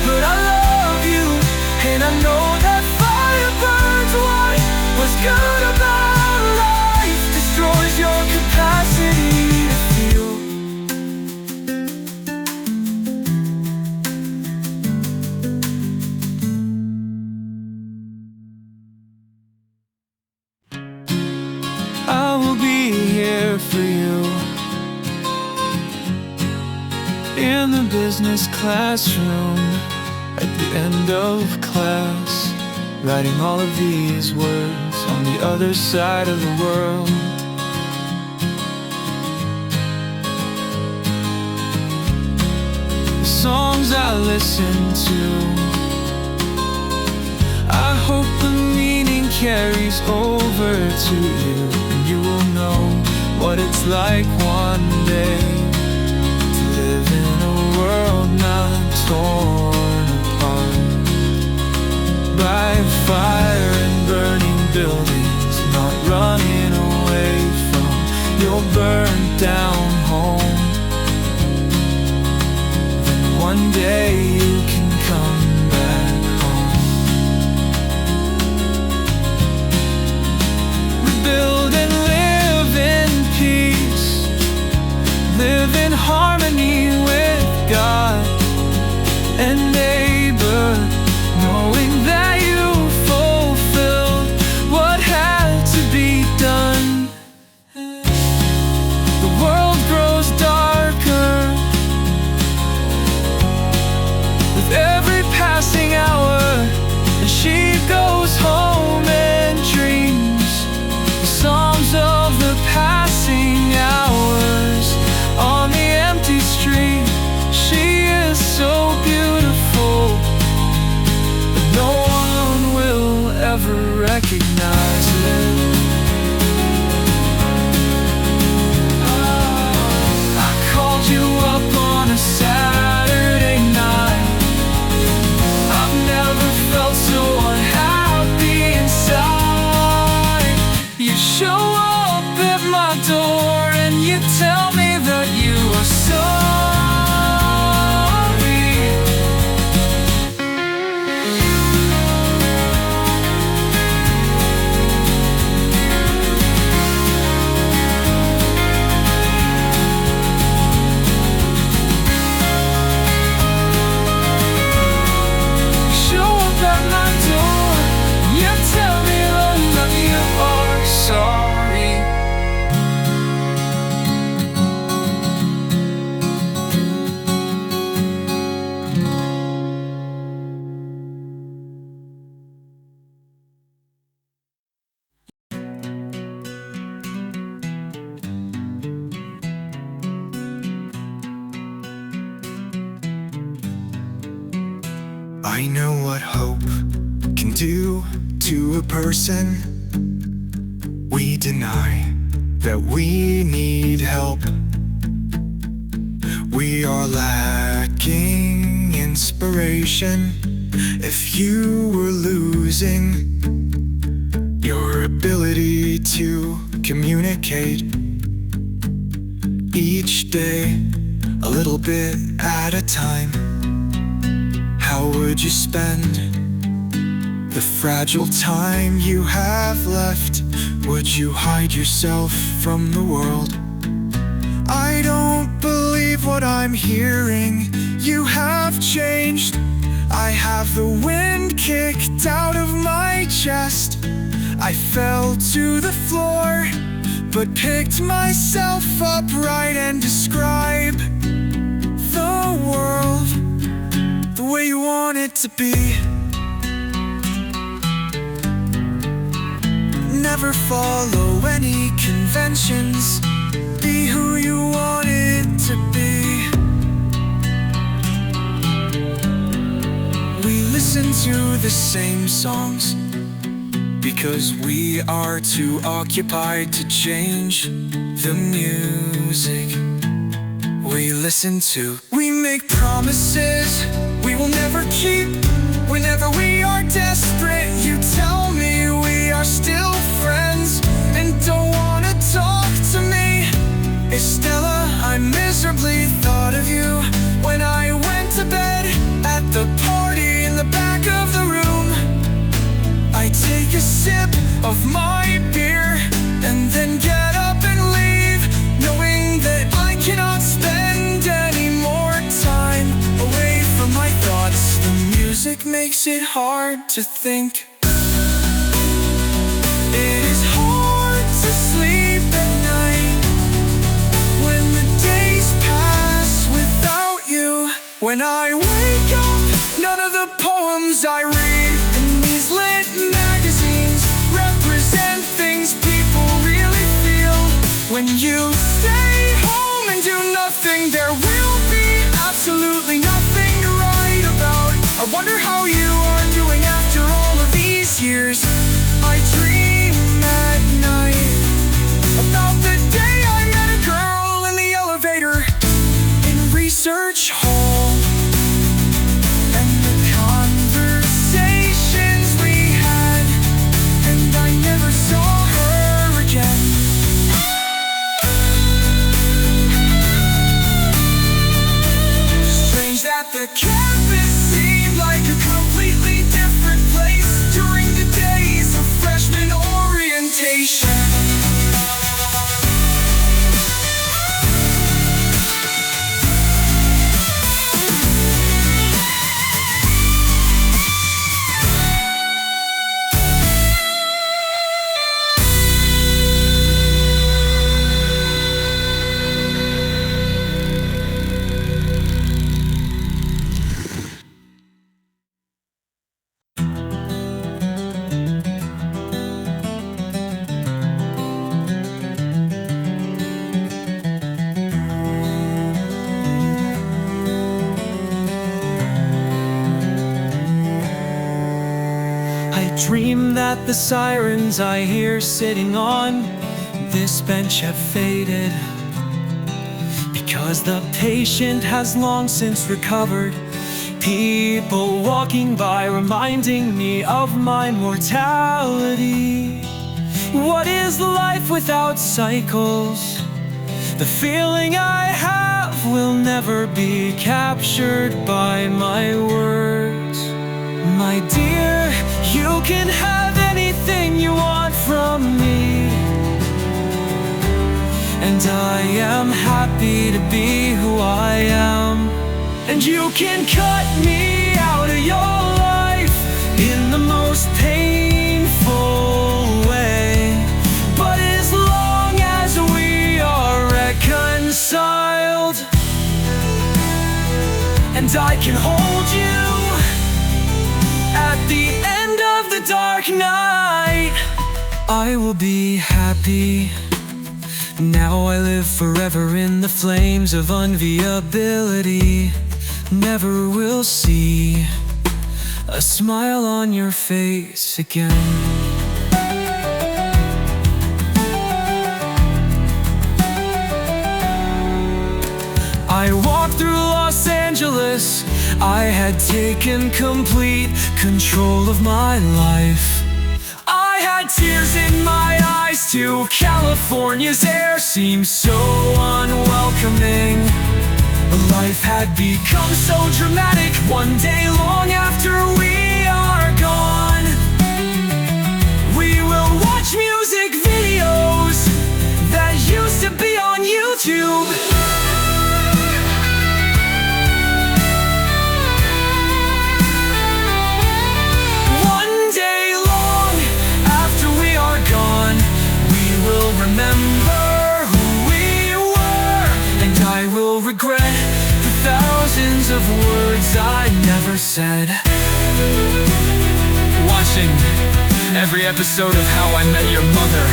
but I love you, and I know that fire burns white. What's good about life destroys your capacity to feel. I will be here for you in the business classroom at the end of class, writing all of these words on the other side of the world. The songs I listen to, I hope the meaning carries over to you, and you what it's like one day to live in a world not torn apart by fire and burning buildings, not running away from your burnt down home. Then one day you can come back home. Rebuild and live in peace, live in harmony with God and neighbor, knowing that you fulfilled what had to be done. The world grows darker with every passing hour, and she goes home and dreams the songs of the passing hours on the empty street. She is so beautiful, but no one will ever recognize it. I called you up on a Saturday night. I've never felt so unhappy inside. You show up at my door and you tell me that you are sorry. Show up at my door, you tell me that you are sorry. I know what hope can do to a person. We deny that we need help. We are lacking inspiration. If you were losing your ability to communicate each day, a little bit at a time, how would you spend the fragile time you have left? Would you hide yourself from the world? I don't believe what I'm hearing. You have changed. I have the wind kicked out of my chest. I fell to the floor, but picked myself up right and describe the world the way you want it to be. Never follow any conventions. Be who you want it to be. We listen to the same songs because we are too occupied to change the music we listen to. We make promises we will never keep. Whenever we are desperate, you tell me we are still friends and don't wanna talk to me. Estella, I miserably thought of you when I went to bed at the party in the back of the room. I take a sip of my beer and then get up and leave, knowing that I cannot spend any more time away from my thoughts. The music makes it hard to think. It is hard to sleep at night when the days pass without you. When I wake up, none of the poems I read in these lit magazines represent things people really feel. When you stay home and do nothing, there will be absolutely nothing to write about. I wonder how you are doing after all of these years. I dream at night about the day I church hall, and the conversations we had, and I never saw her again. Strange that the campus seemed like a completely different place during the days of freshman orientation. I dream that the sirens I hear sitting on this bench have faded, because the patient has long since recovered. People walking by reminding me of my mortality. What is life without cycles? The feeling I have will never be captured by my words. My dear, you can have anything you want from me, and I am happy to be who I am. And you can cut me out of your life in the most painful way, but as long as we are reconciled, and I can hold you at the end of the dark night, I will be happy. Now I live forever in the flames of unviability. Never will see a smile on your face again. I walked through Los Angeles. I had taken complete control of my life. I had tears in my eyes too. California's air seemed so unwelcoming. Life had become so dramatic. One day long after we are gone, we will watch music videos that used to be on YouTube. Remember who we were, and I will regret the thousands of words I never said. Watching every episode of How I Met Your Mother,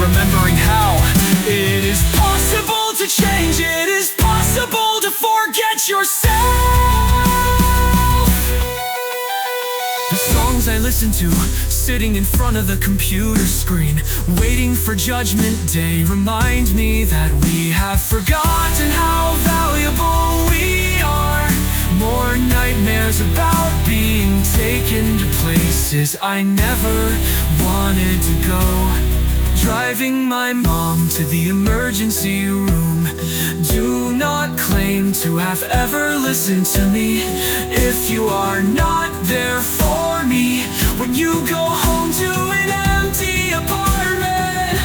remembering how it is possible to change, it is possible to forget yourself. The songs I listen to, sitting in front of the computer screen, waiting for Judgment Day, remind me that we have forgotten how valuable we are. More nightmares about being taken to places I never wanted to go. Driving my mom to the emergency room. Do not claim to have ever listened to me if you are not there for me when you go home to an empty apartment.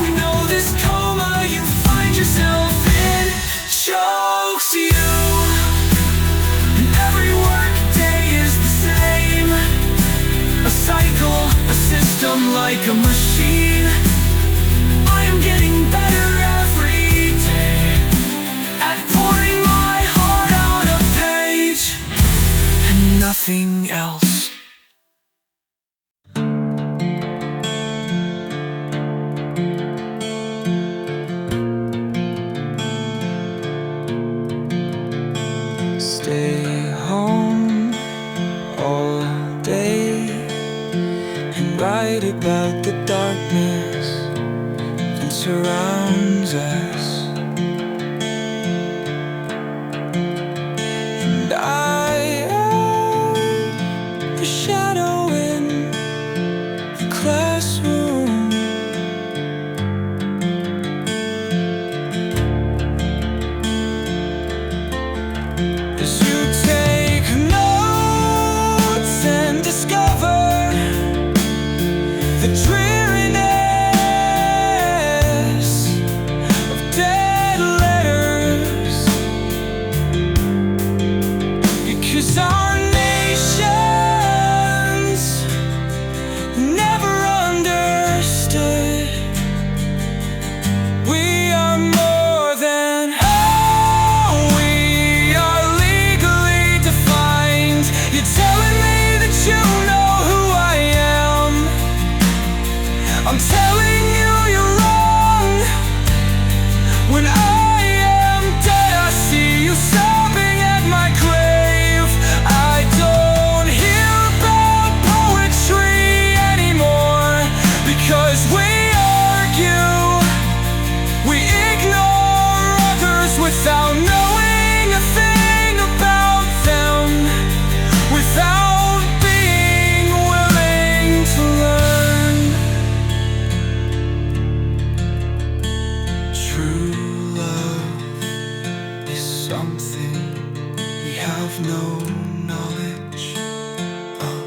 We know this coma you find yourself in chokes you, and every work day is the same. A cycle, a system like a machine. I am getting better every day at pouring my heart on a page and nothing else. Stay home all day and write about the darkness and surround with no knowledge of.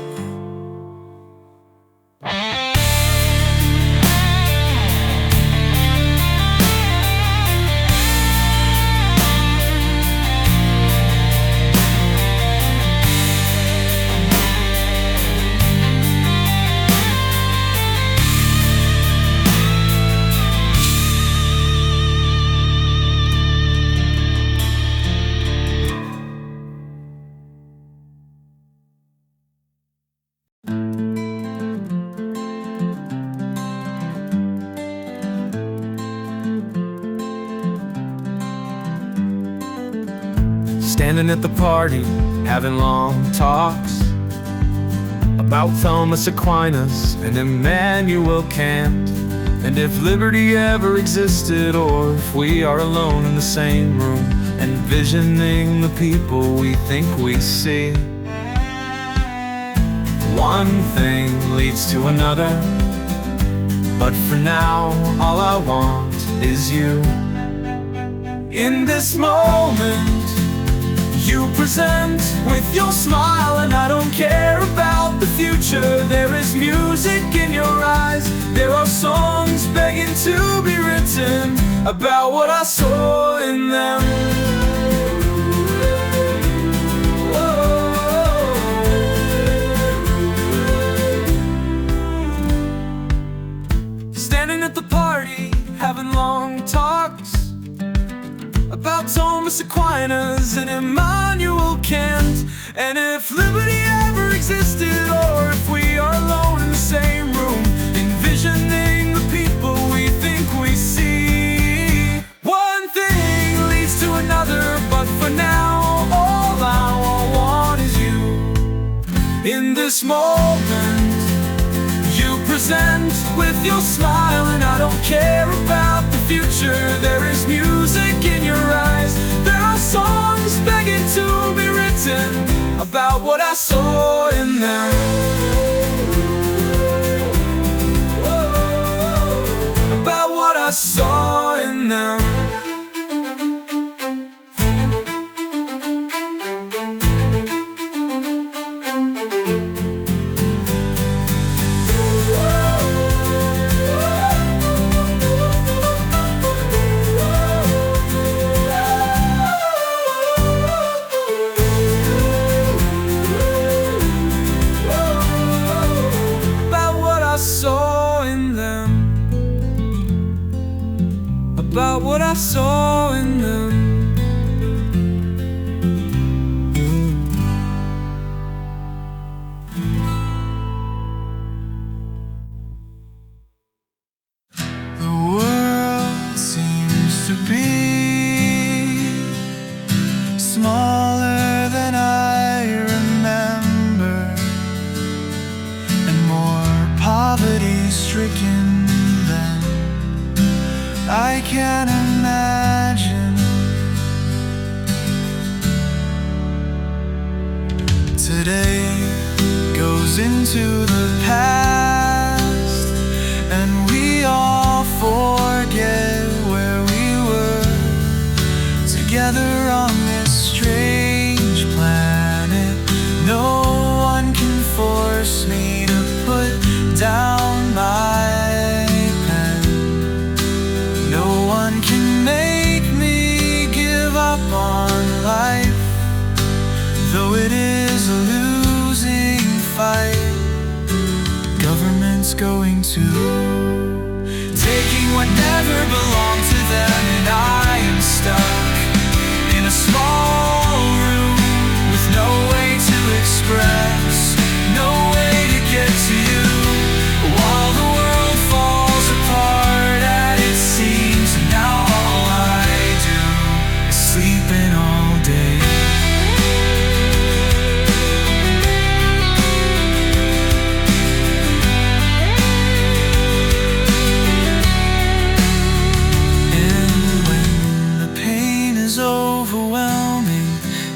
Standing at the party, having long talks about Thomas Aquinas and Immanuel Kant, and if liberty ever existed, or if we are alone in the same room, envisioning the people we think we see. One thing leads to another, but for now, all I want is you. In this moment, you present with your smile, and I don't care about the future. There is music in your eyes, there are songs begging to be written about what I saw in them. Whoa. Standing at the party, having long talks about Thomas Aquinas and Immanuel Kant, and if liberty ever existed, or if we are alone in the same room, envisioning the people we think we see. One thing leads to another, but for now, all I want is you. In this moment, you present with your smile, and I don't care about the future. There is music in your eyes, there are songs begging to be written about what I saw in them. Whoa. About what I saw in them. About what I saw in them. The world seems to be smaller than I remember, and more poverty-stricken than I can imagine. Today goes into the past, and we all forget where we were together on this strange planet. No one can force me to put down my life, though it is a losing fight. Government's going to taking what never belonged to them, and I am stuck in a small room with no way to express, no way to get to you, while the world falls apart at its seams, and now all I do is sleep in all day. And when the pain is overwhelming,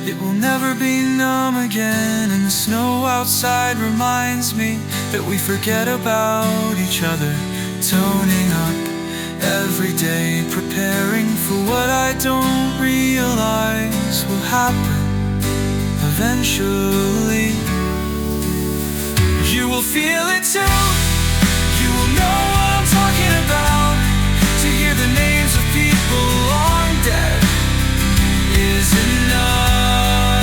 it will never be numb again, and the snow outside reminds me that we forget about each other, toning up every day, preparing for what I don't realize will happen eventually you will feel it too. You will know what I'm talking about. To hear the names of people long dead is enough.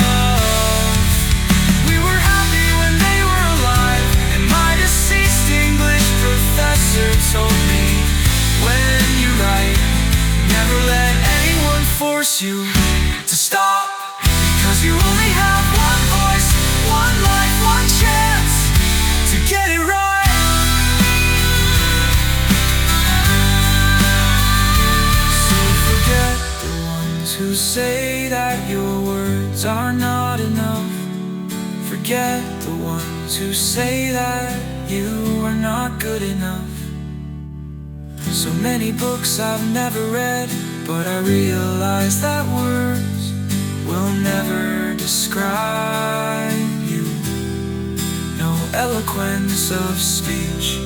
We were happy when they were alive, and my deceased English professor told me, when you write, never let anyone force you to stop, because you only have one voice, one life, one chance to get it right. So forget the ones who say that your words are not enough. Forget the ones who say that you are not good enough. So many books I've never read, but I realize that words will never describe you. No eloquence of speech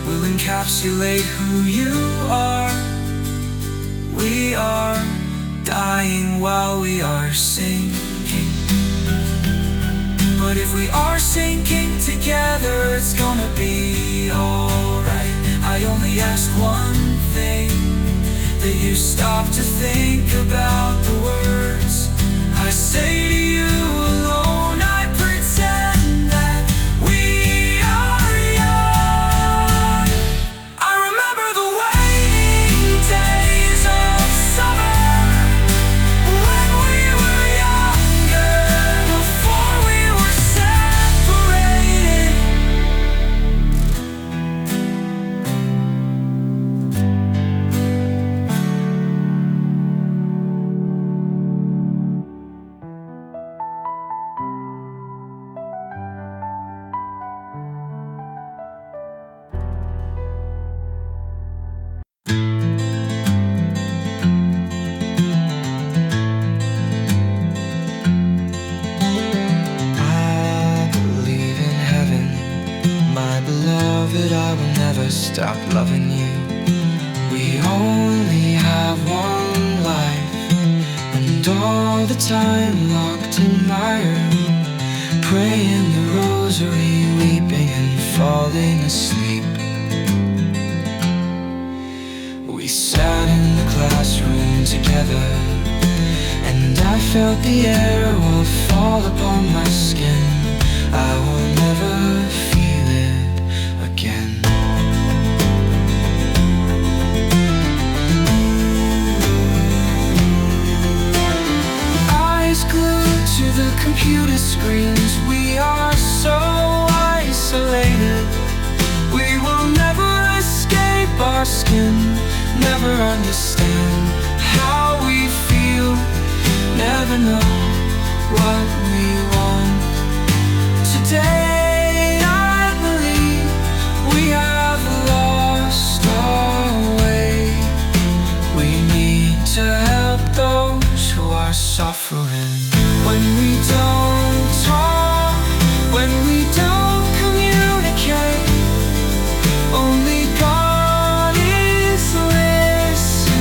will encapsulate who you are. We are dying while we are sinking. But if we are sinking together, it's gonna be alright. I only ask one thing, that you stop to think about the words I say to you alone. I pretend that we are young. I remember the waiting days of summer, when we were younger, before we were separated. I believe in heaven, my beloved, I will never stop loving you. We only have one life, and all the time locked in my room, praying the rosary, weeping and falling asleep. We sat in the classroom together, and I felt the air will fall upon my skin. I will never feel it again. Eyes glued to the computer screens, we are so isolated. We will never escape our skin, never understand how we feel, never know what we want. Today I believe we have lost our way. We need to help those who are suffering. When we don't talk, when we don't communicate, only God is listening.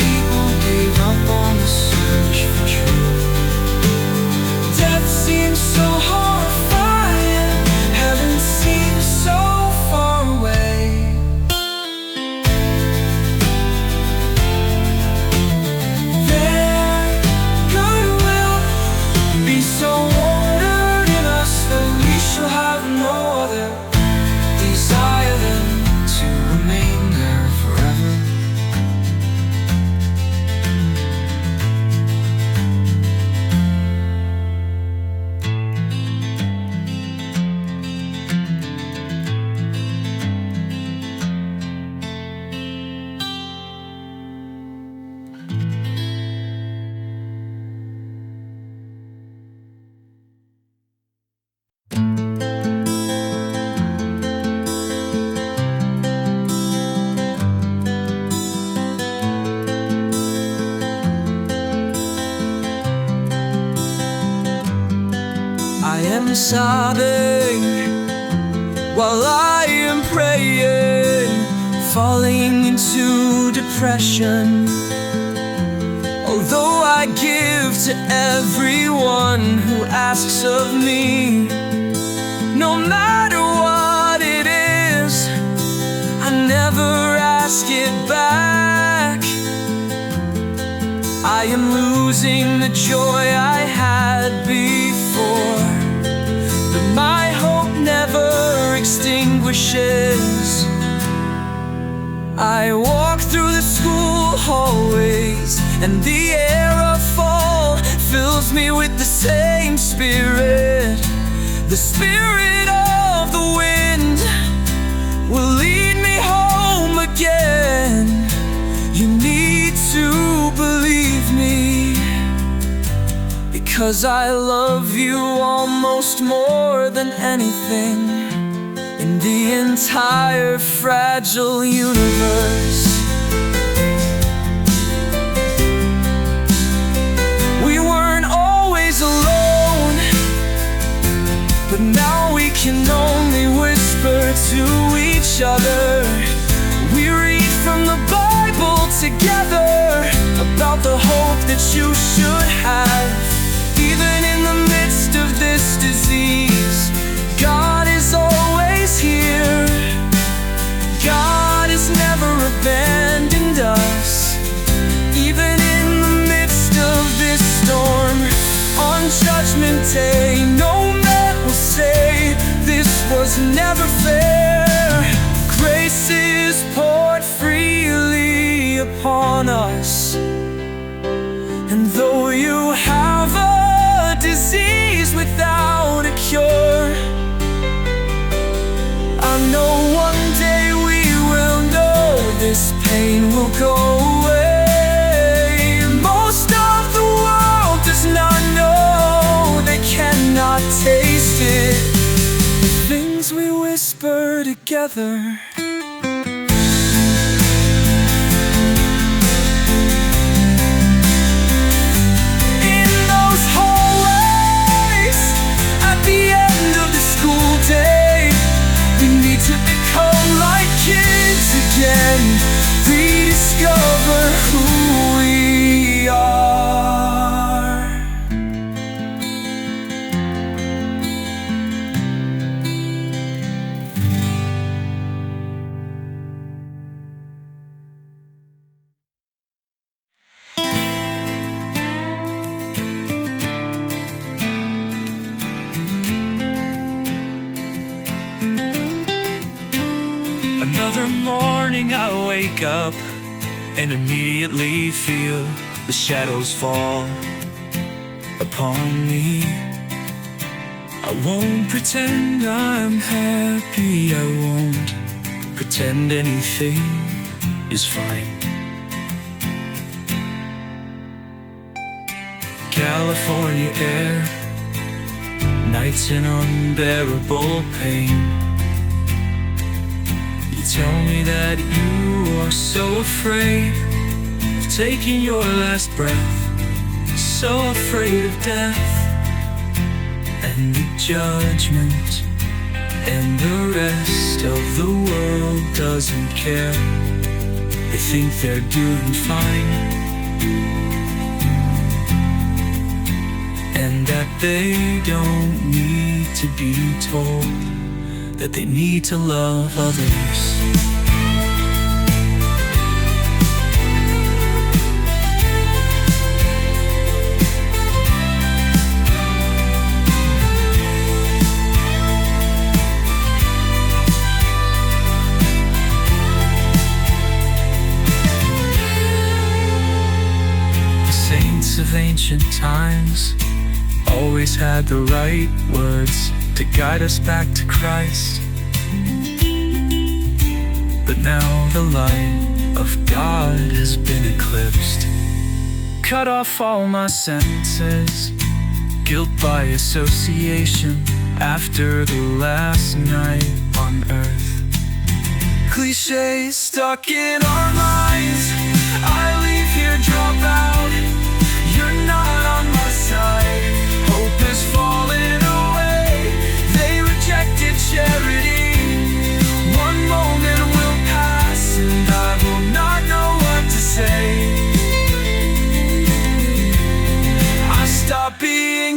People gave up on the search for truth. Death seems so horrifying, heaven seems so far away. Their good will be so ordered in us that we shall have no other desire than to remain there forever. I am sobbing while I am praying, falling into depression. Although I give to everyone who asks of me. No matter what it is, I never ask it back. I am losing the joy I had before, but my hope never extinguishes. I walk through the school hallways, and the air of fall fills me with the same spirit. The spirit of the wind will lead me home again. You need to believe me, because I love you almost more than anything in the entire fragile universe. We weren't always alone, but now we can only whisper to each other. We read from the Bible together about the hope that you should have. Even in the midst of this disease, God is always here. God has never abandoned us. Even in the midst of this storm, on Judgment Day, no man will say this was never fair. Grace is poured freely upon us, and though you have a disease without a cure, I know one day we will know this pain will go away. Most of the world does not know, they cannot taste it. The things we whisper together. In those hallways, at the end of the school day, we need to become like kids again, rediscover who we are. Another morning I wake up and immediately feel the shadows fall upon me. I won't pretend I'm happy, I won't pretend anything is fine. California air, nights in unbearable pain. Tell me that you are so afraid of taking your last breath, so afraid of death and the judgment, and the rest of the world doesn't care. They think they're doing fine, and that they don't need to be told that they need to love others. The saints of ancient times always had the right words to guide us back to Christ. But now the light of God has been eclipsed. Cut off all my senses, guilt by association, after the last night on earth. Clichés stuck in our minds, I leave here, drop out. You're not on my side, hope is falling away. They rejected charity, one moment will pass and I will not know what to say.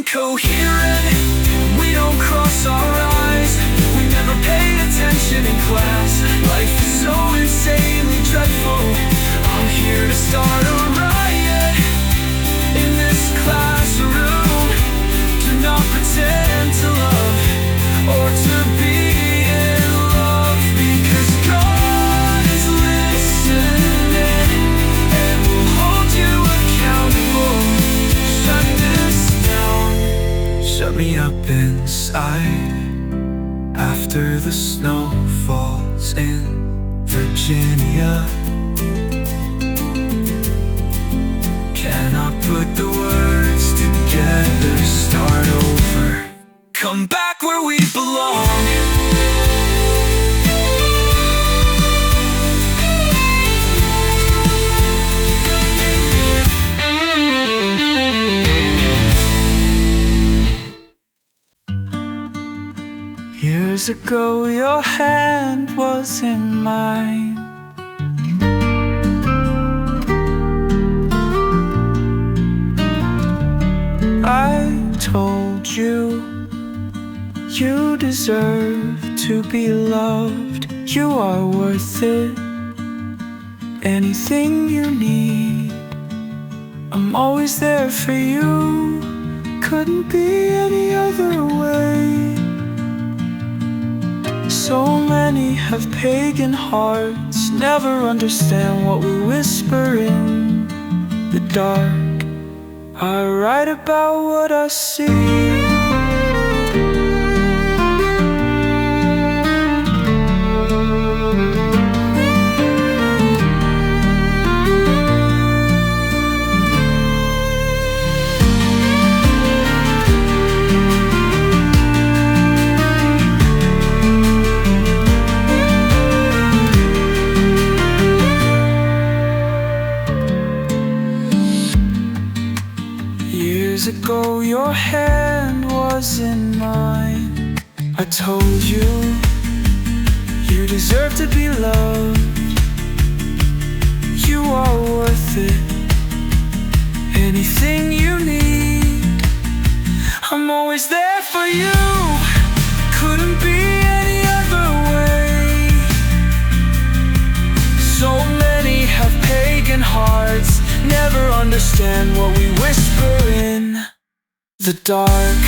incoherent. We don't cross our eyes. We never paid attention in class. Life is so insanely dreadful. I'm here to start a riot in this classroom. Do not pretend to love or to be in love, because God is listening and will hold you accountable. Shut this down. Shut me up inside after the snow falls in Virginia. Cannot put the words together. Start over. Come back where we belong. Years ago your hand was in mine. I told you, you deserve to be loved. You are worth it. Anything you need, I'm always there for you. Couldn't be any other way. So many have pagan hearts, never understand what we whisper in the dark. I write about what I see. Years ago your hand was in mine. I told you, you deserve to be loved. You are worth it. Anything you need, I'm always there for you. Couldn't be any other way. So many have pagan hearts, never understand what we whisper in the dark.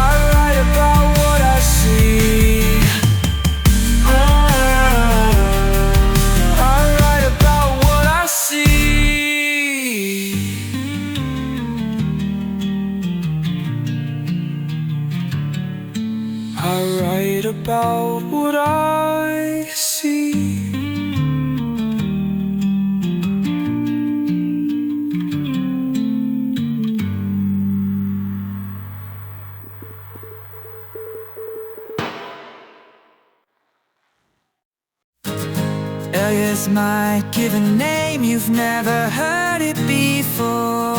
I write about what I see. I write about what I see. I write about what I see. Elias might give a name, you've never heard it before.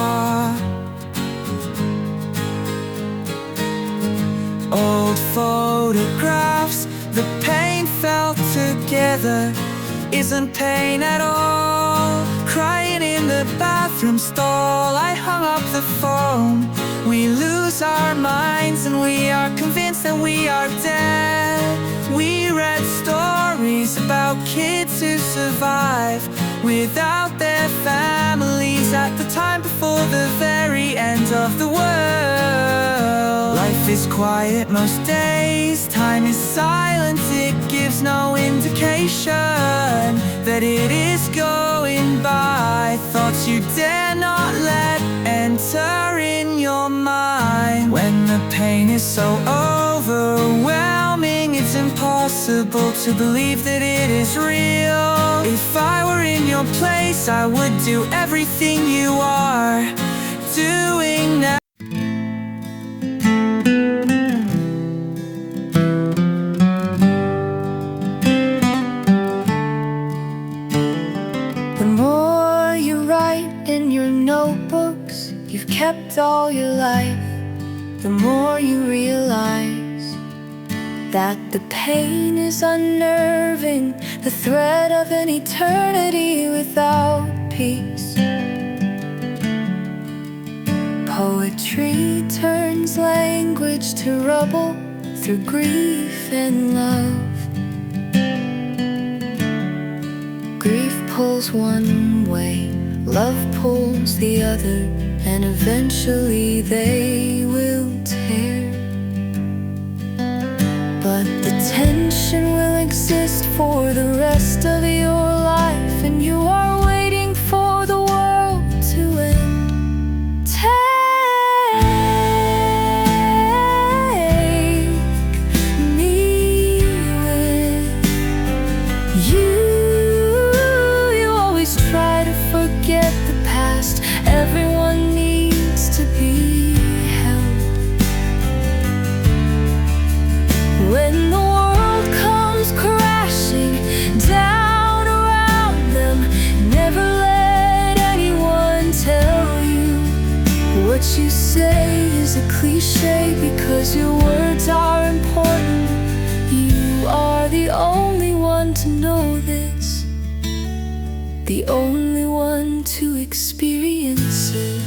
Old photographs, the paint fell together. Isn't pain at all. Crying in the bathroom stall, I hung up the phone. We lose our minds and we are convinced that we are dead. We read stories about kids who survive without their families at the time before the very end of the world. Life is quiet most days, time is silent, it gives no indication that it is going by. Thoughts you dare not let enter in your mind. When the pain is so overwhelming, it's impossible to believe that it is real. If I were in your place, I would do everything you are doing now. The more you write in your notebooks you've kept all your life, the more you realize that the pain is unnerving, the threat of an eternity without peace. Poetry turns language to rubble through grief and love. Grief pulls one way, love pulls the other, and eventually they will tear. But the tension will exist for the rest of your life, and you are waiting for the world to end. Take me with you. You always try to forget the past. Everyone needs to be held. When the world comes crashing down around them, never let anyone tell you what you say is a cliche, because your words are important. You are the only one to know this, the only one to experience it.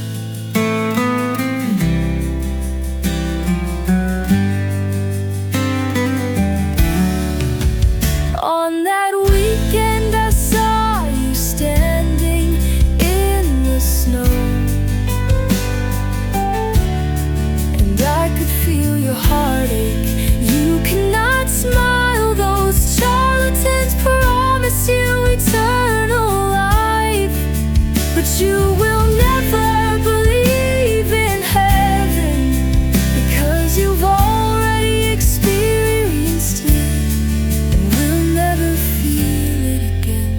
On that weekend I saw you standing in the snow, and I could feel your heartache. You cannot smile, those charlatans promise you eternal life, but you will never believe in heaven, because you've already experienced it and will never feel it again.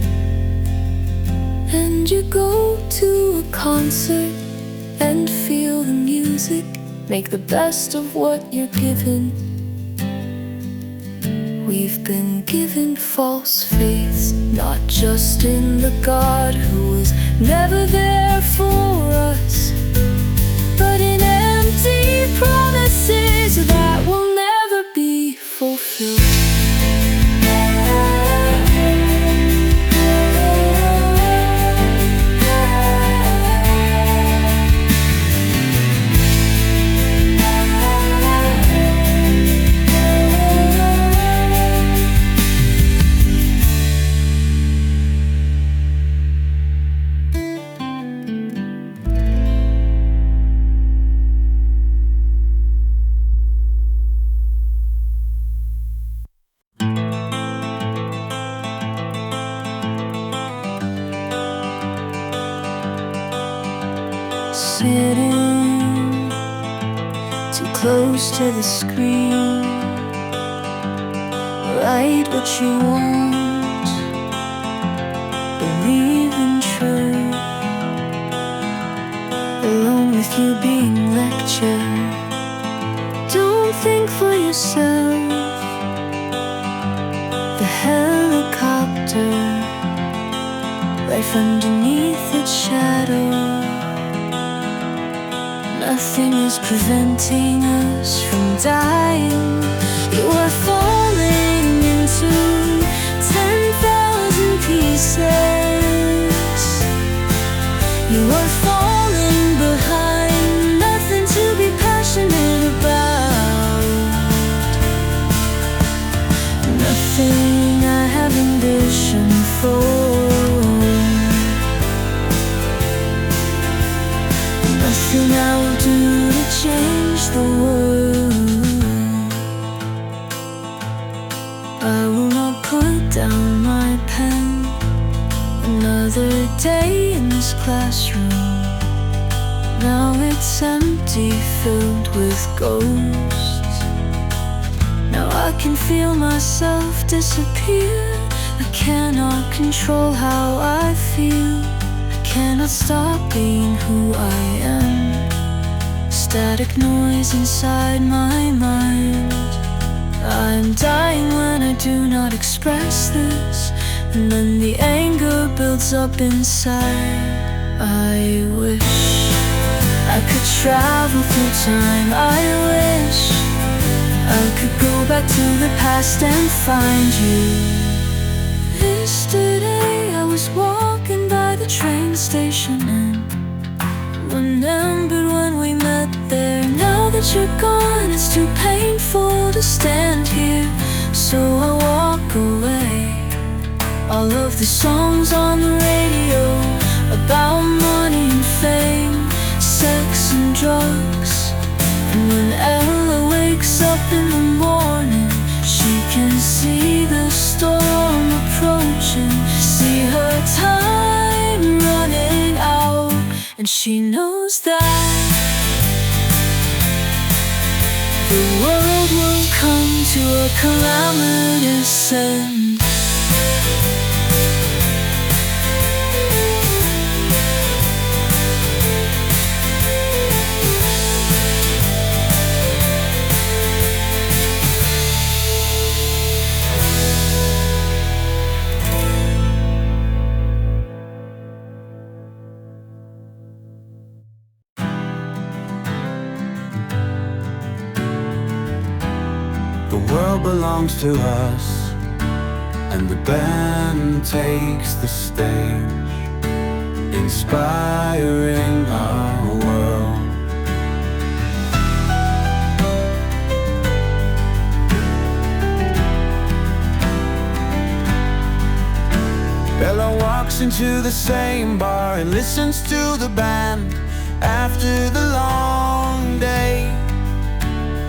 And you go to a concert and feel the music, make the best of what you're given. We've been given false faith, not just in the God who was never there for us, but in empty promises that will never be fulfilled. Sitting too close to the screen, write what you want, believe in truth, alone with you being lectured. Don't think for yourself. The helicopter, life underneath its shadow. Nothing is preventing us from dying. You are falling into 10,000 pieces. You are falling behind, nothing to be passionate about, nothing I have ambition for, nothing I will do to change the world. I will not put down my pen. Another day in this classroom, now it's empty, filled with ghosts. Now I can feel myself disappear. I cannot control how I feel. Cannot stop being who I am. Static noise inside my mind. I'm dying when I do not express this, and then the anger builds up inside. I wish I could travel through time. I wish I could go back to the past and find you. Yesterday I was walking by the train station and remembered when we met. that you're gone, it's too painful to stand here, so I walk away. All of the songs on the radio about money and fame, sex and drugs. And when Ella wakes up in the morning, she can see the storm approaching, see her time running out, and she knows that the world will come to a calamitous end. The world belongs to us, and the band takes the stage, inspiring our world. Bella walks into the same bar and listens to the band after the long day.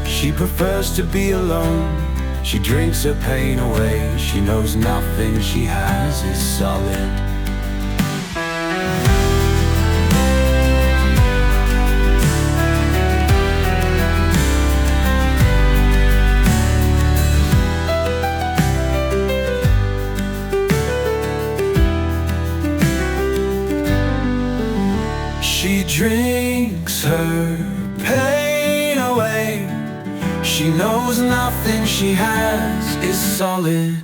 She prefers to be alone. She drinks her pain away. She knows nothing she has is solid. She drinks her pain away. She knows nothing she has is solid.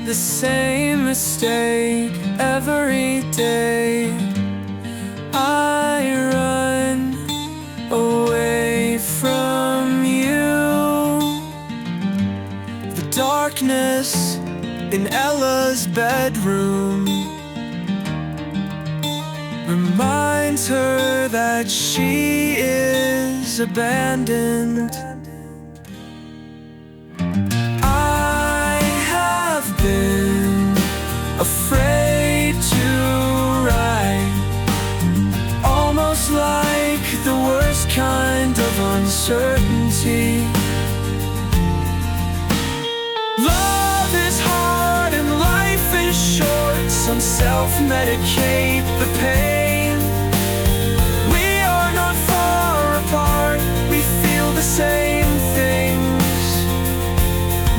The same mistake every day. I run away from you. The darkness in Ella's bedroom reminds her that she is abandoned. Been afraid to write, almost like the worst kind of uncertainty. Love is hard and life is short. Some self-medicate the pain. We are not far apart. We feel the same things.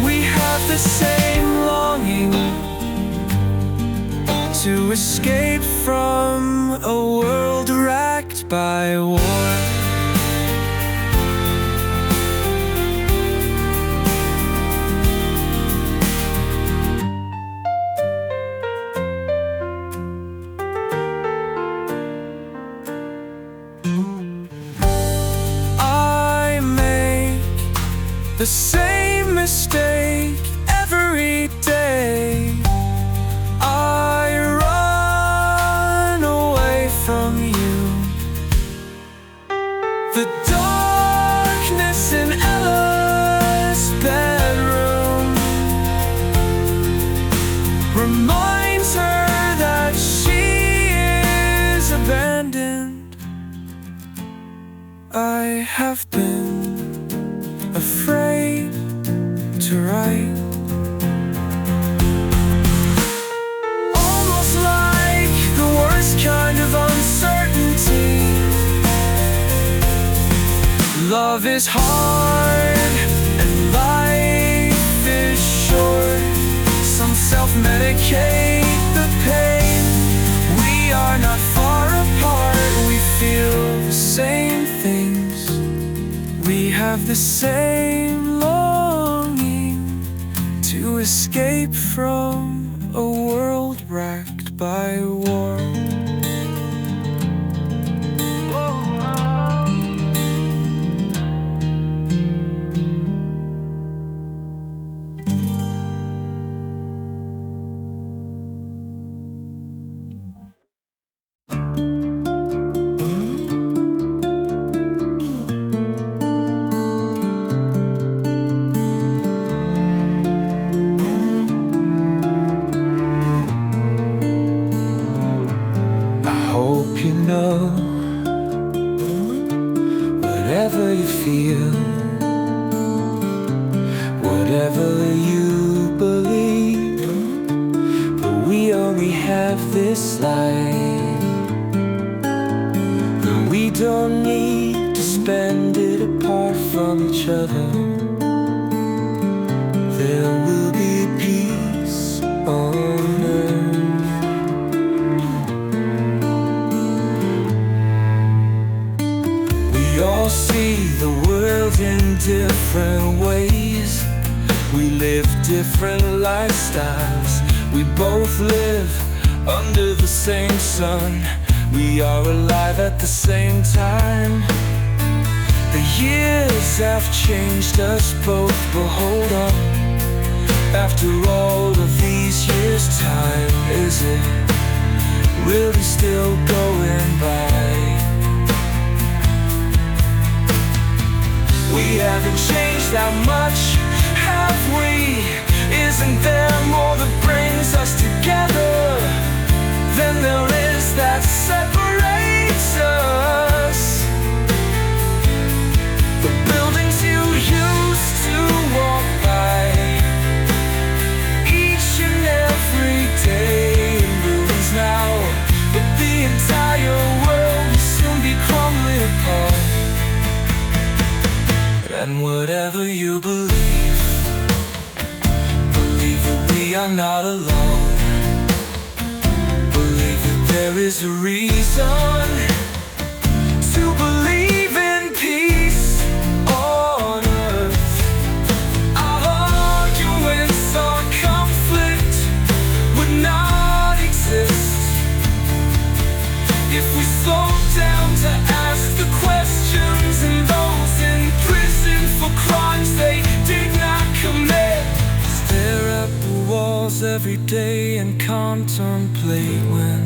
We have the same longing to escape from a world racked by war. I make the same mistake every day. I run away from you. have been afraid to write. Almost like the worst kind of uncertainty. Love is hard and life is short. Some self-medicate the pain. We are not far apart. We feel the same things. We have the same longing to escape from a world racked by war. You know, whatever you feel, whatever you believe, but we only have this life, and we don't need to spend it apart from each other. There will be peace on earth. We all see the world in different ways. We live different lifestyles. We both live under the same sun. We are alive at the same time. The years have changed us both, but hold on. After all of these years' time, is it really still going by? We haven't changed that much, have we? Isn't there more that brings us together than there is that separates us? The buildings you used to walk by, each and every day in ruins now, but the entire world will soon be crumbling apart. And whatever you believe, believe that we are not alone. Believe that there is a reason to believe in peace on earth. Our arguments or conflict would not exist if we slowed down to ask the questions, and those in prison for crimes they did not commit. Stare at the walls every day and contemplate when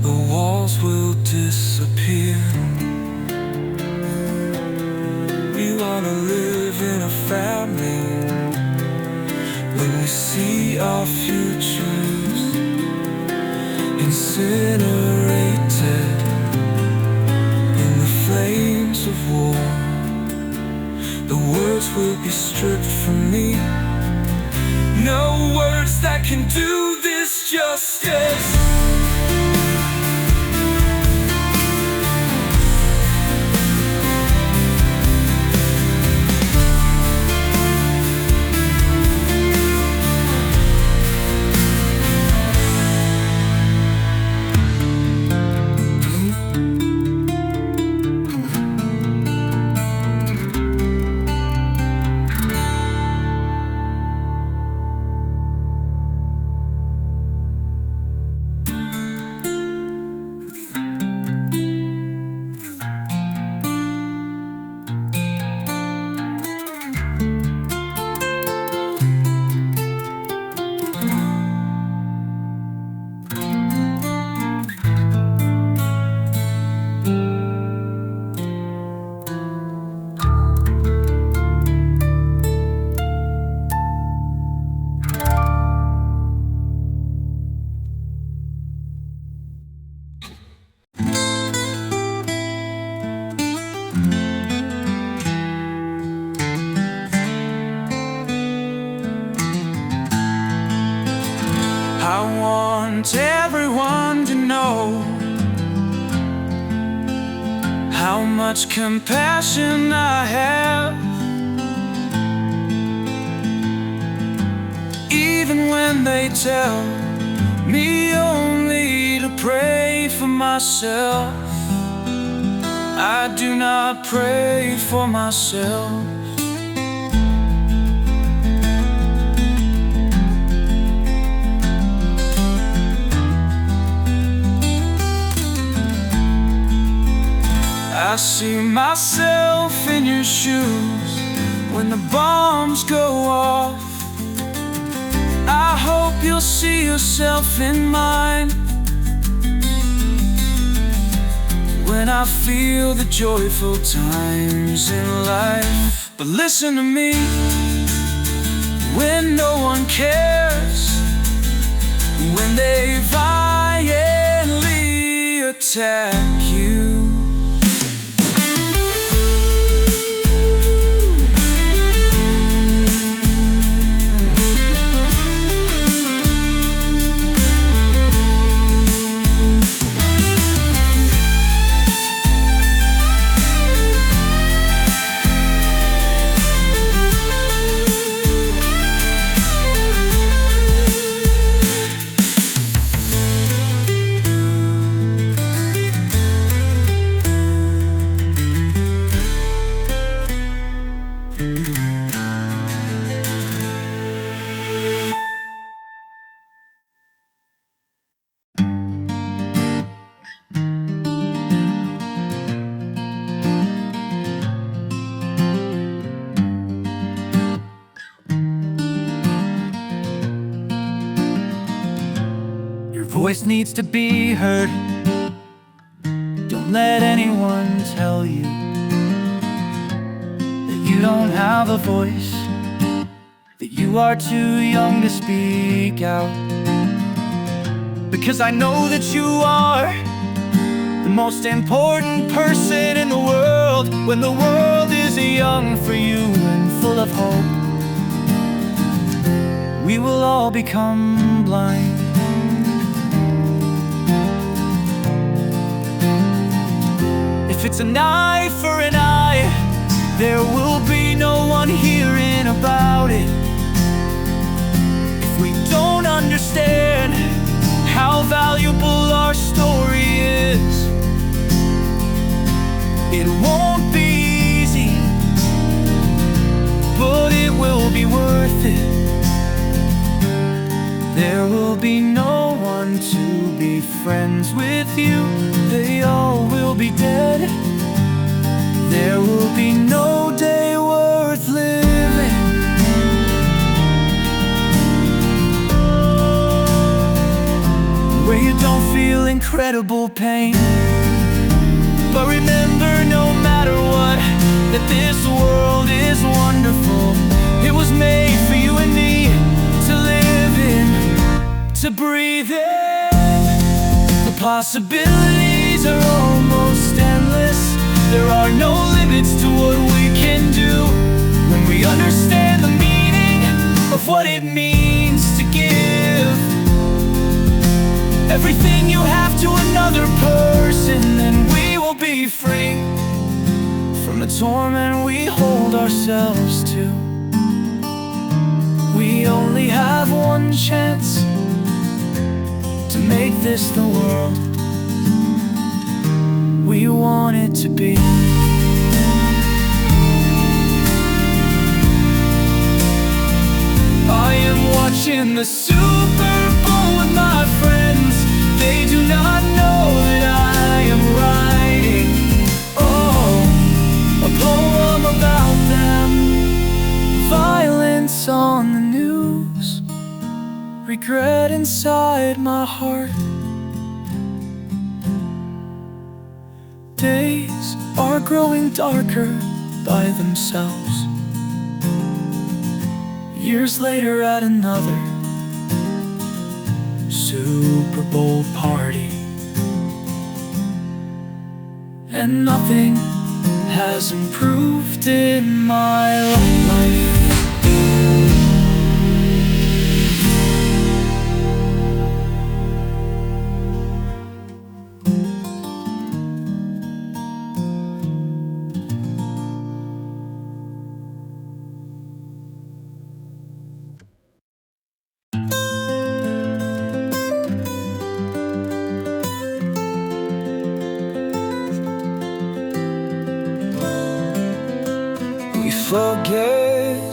the walls will disappear. We wanna live in a family when we see our futures incinerated in the flames of war. The words will be stripped from me. No words that can do this justice. I want everyone to know how much compassion I have, even when they tell me only to pray for myself. I do not pray for myself. I see myself in your shoes when the bombs go off. I hope you'll see yourself in mine when I feel the joyful times in life. But listen to me, when no one cares, when they violently attack you. Your voice needs to be heard. Don't let anyone tell you that you don't have a voice, that you are too young to speak out. Because I know that you are the most important person in the world, when the world is young for you and full of hope. We will all become blind. If it's an eye for an eye, there will be no one hearing about it. If we don't understand how valuable our story is, it won't be easy, but it will be worth it. There will be no one to be friends with you. They all will be dead. There will be no day worth living where you don't feel incredible pain. But remember, no matter what, that this world is wonderful. It was made for you and me to live in, to breathe in. The possibilities are almost endless. There are no limits to what we can do when we understand the meaning of what it means to give everything you have to another person, and we will be free from the torment we hold ourselves to. We only have one chance to make this the world we want it to be. I am watching the Super Bowl with my friends. They do not know that I am writing, oh, a poem about them. Violence on the news, regret inside my heart. Days are growing darker by themselves. Years later at another Super Bowl party, and nothing has improved in my life. forget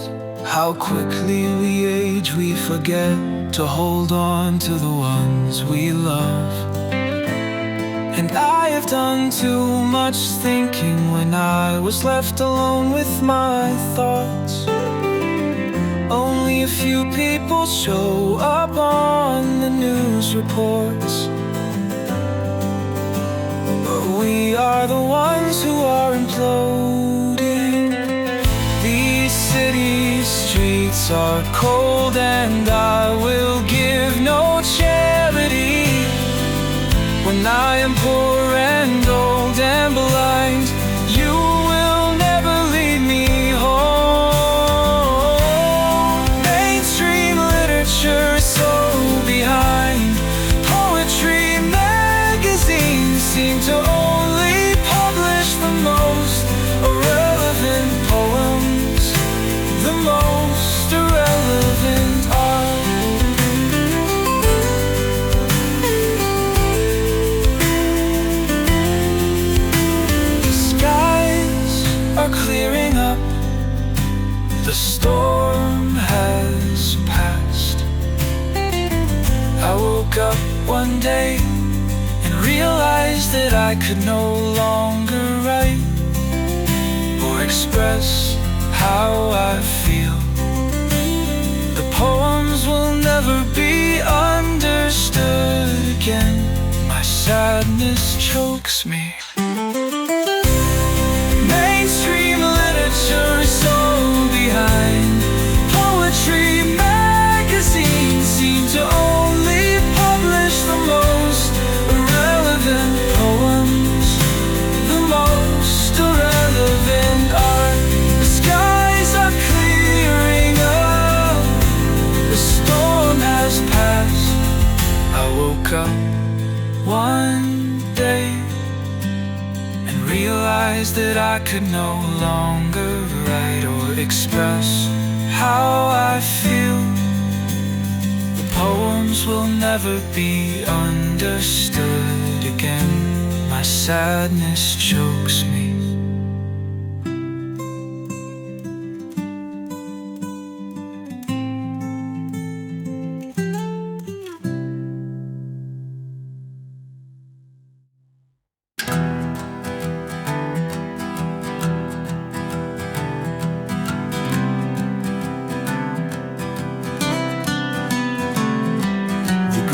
how quickly we age. We forget to hold on to the ones we love. And I have done too much thinking when I was left alone with my thoughts. Only a few people show up on the news reports, but we are the ones who are imploding. These city streets are cold, and I will give no charity. When I am poor and old and blind, you will never lead me home. Mainstream literature is so behind. Poetry magazines seem to only publish the most irrelevant poems, the most irrelevant art. Clearing up, the storm has passed. I woke up one day and realized that I could no longer write or express how I feel. The poems will never be understood again. My sadness chokes me. Mainstream literature is so behind. Poetry magazines seem to only publish the most irrelevant poems, the most irrelevant art. The skies are clearing up, the storm has passed. I woke up one day and realized that I could no longer write or express how I feel. The poems will never be understood again. My sadness chokes me.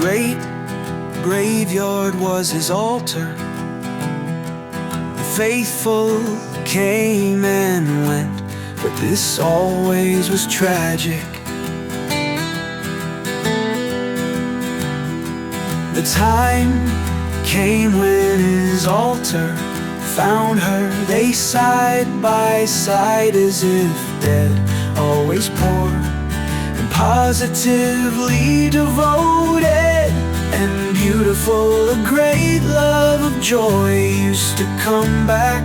Great graveyard was his altar. The faithful came and went, but this always was tragic. The time came when his altar found her. They side by side as if dead, always poor and positively devoted and beautiful. A great love of joy used to come back,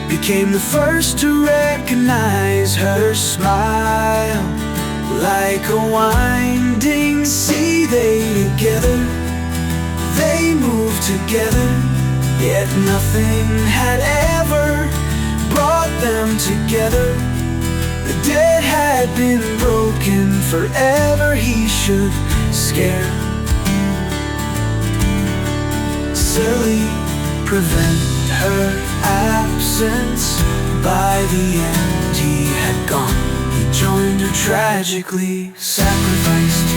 became the first to recognize her smile. Like a winding sea, they moved together, yet nothing had ever brought them together. The dead had been broken forever. He should scare silly prevent her absence. By the end he had gone. He joined her, tragically sacrificed.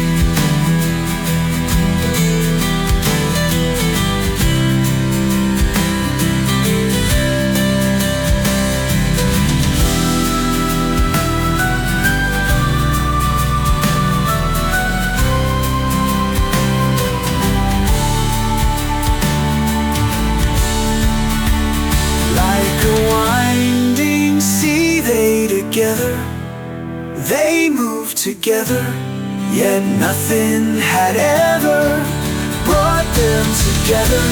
They moved together, yet nothing had ever brought them together.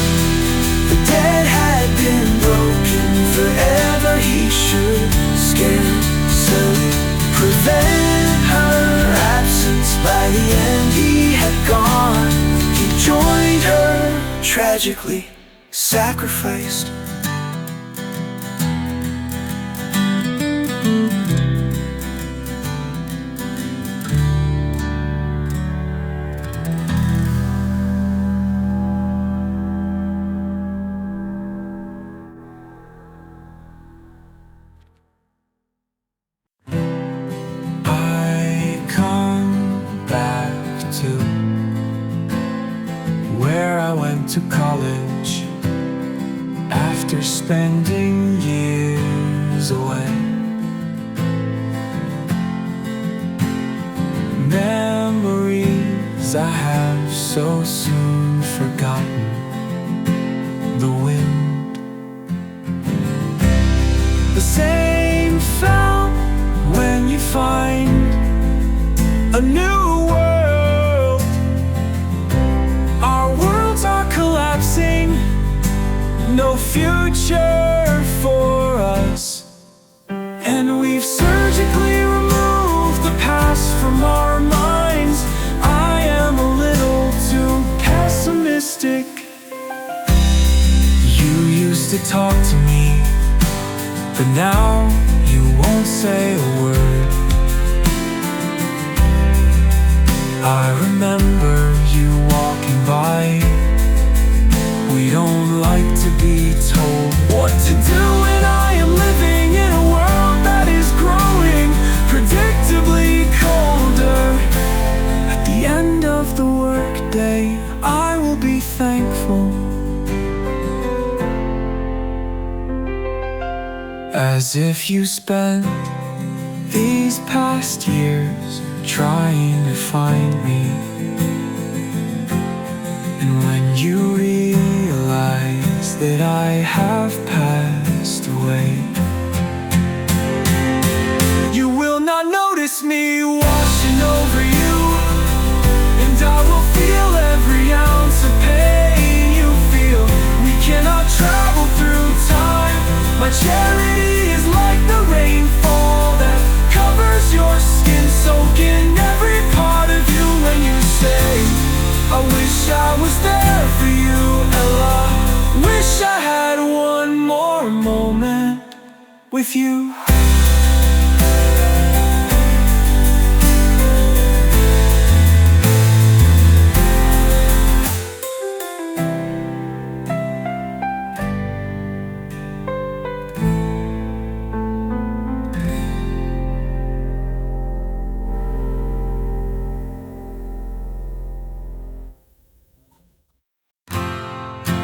The dead had been broken forever. He should scarcely prevent her absence. By the end he had gone. He joined her, tragically sacrificed. went to college after spending years away. Memories I have so soon forgotten. The wind, the same found when you find a new world. Our worlds are collapsing, no future for us. And we've surgically removed the past from our minds. I am a little too pessimistic. You used to talk to me, but now you won't say a word. I remember you walking by. We don't like to be told what to do, and I am living in a world that is growing predictably colder. At the end of the workday, I will be thankful, as if you spent these past years trying to find me. And when you realize that I have passed away, you will not notice me washing over you, and I will feel every ounce of pain you feel. We cannot travel through time. My charity is like the rainfall that covers your skin, soaking every part of you. When you say, I wish I was there for you, Ella. Wish I had one more moment with you.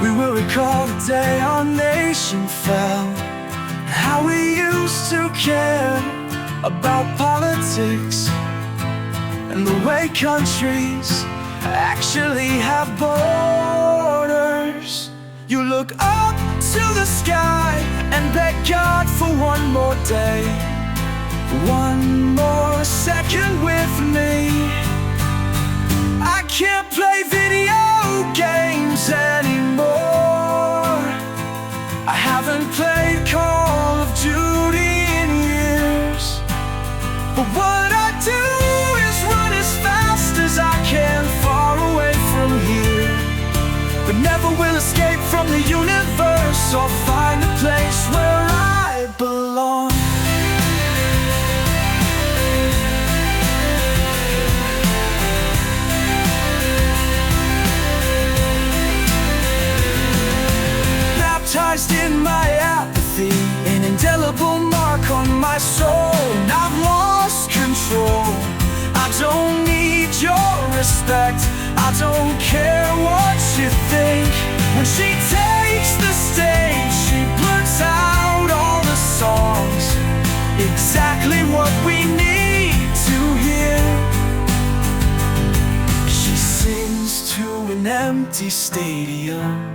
We will recall the day our nation fell, how we used to care about politics, and the way countries actually have borders. You look up to the sky and beg God for one more day, one more second with me. I can't play video games anymore. I haven't played Call of Duty in years, but what I do is run as fast as I can, far away from here, but never will escape from the universe or find a place where I belong. Baptized in my apathy, an indelible mark on my soul, and I've lost control. I don't need your respect, I don't care what you think. When she takes the stage, she blurts out all the songs, exactly what we need to hear. She sings to an empty stadium,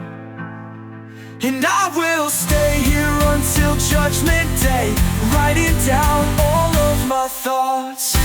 and I will stay here until Judgment Day, writing down all of my thoughts.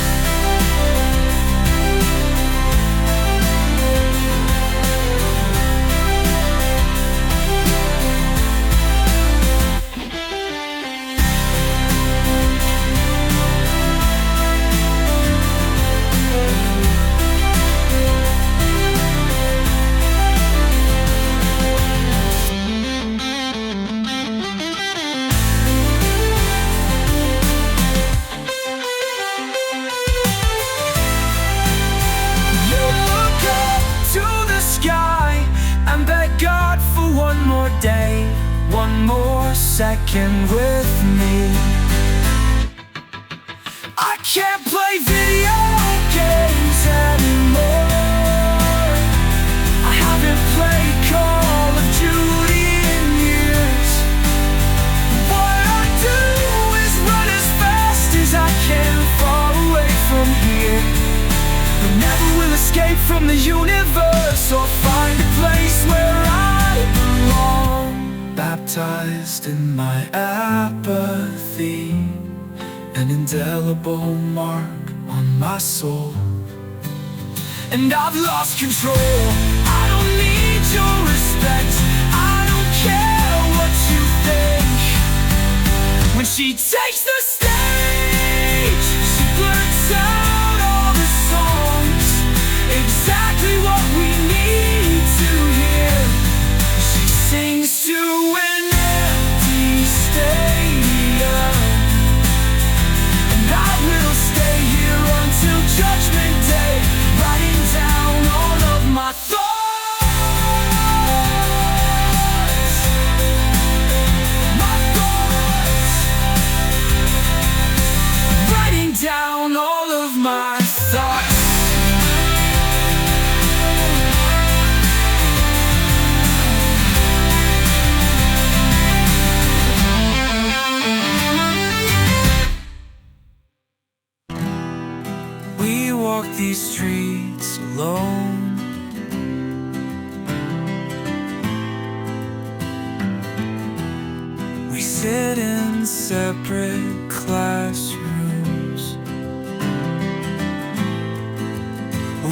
Day, one more second with me. I can't play video games anymore. I haven't played escape from the universe or find a place where I belong. Baptized in my apathy, an indelible mark on my soul. And I've lost control. I don't need your respect. I don't care what you think. When she takes the stage, she blurts out all the songs, exactly what we need to hear. She sings to an empty stadium, and I will stay here until Judgment Day, writing down all of my thoughts, writing down all of my thoughts. We walk these streets alone. We sit in separate classrooms.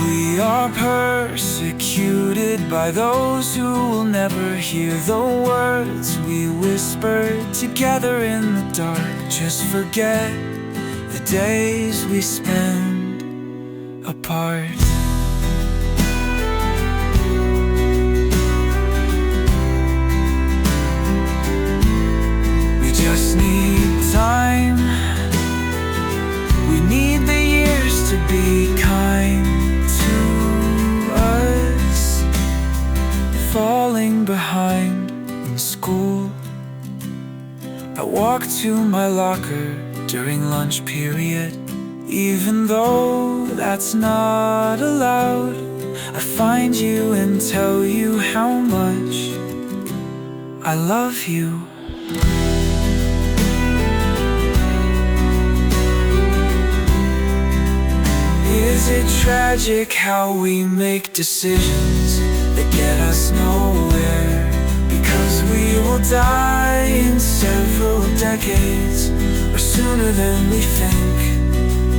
We are persecuted by those who will never hear the words we whispered together in the dark. Just forget the days we spend apart. We just need time. We need the years to be kind to us. Falling behind in school, I walk to my locker during lunch period. Even though that's not allowed, I find you and tell you how much I love you. Is it tragic how we make decisions that get us nowhere? Because we will die in several decades, or sooner than we think.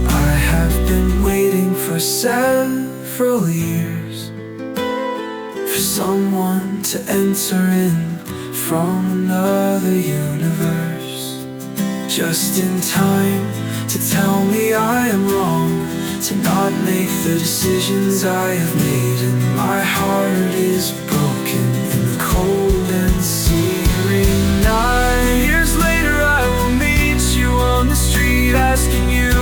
I have been waiting for several years for someone to enter in from another universe, just in time to tell me I am wrong, to not make the decisions I have made. And my heart is broken in the cold and searing night. Years later I will meet you on the street, asking you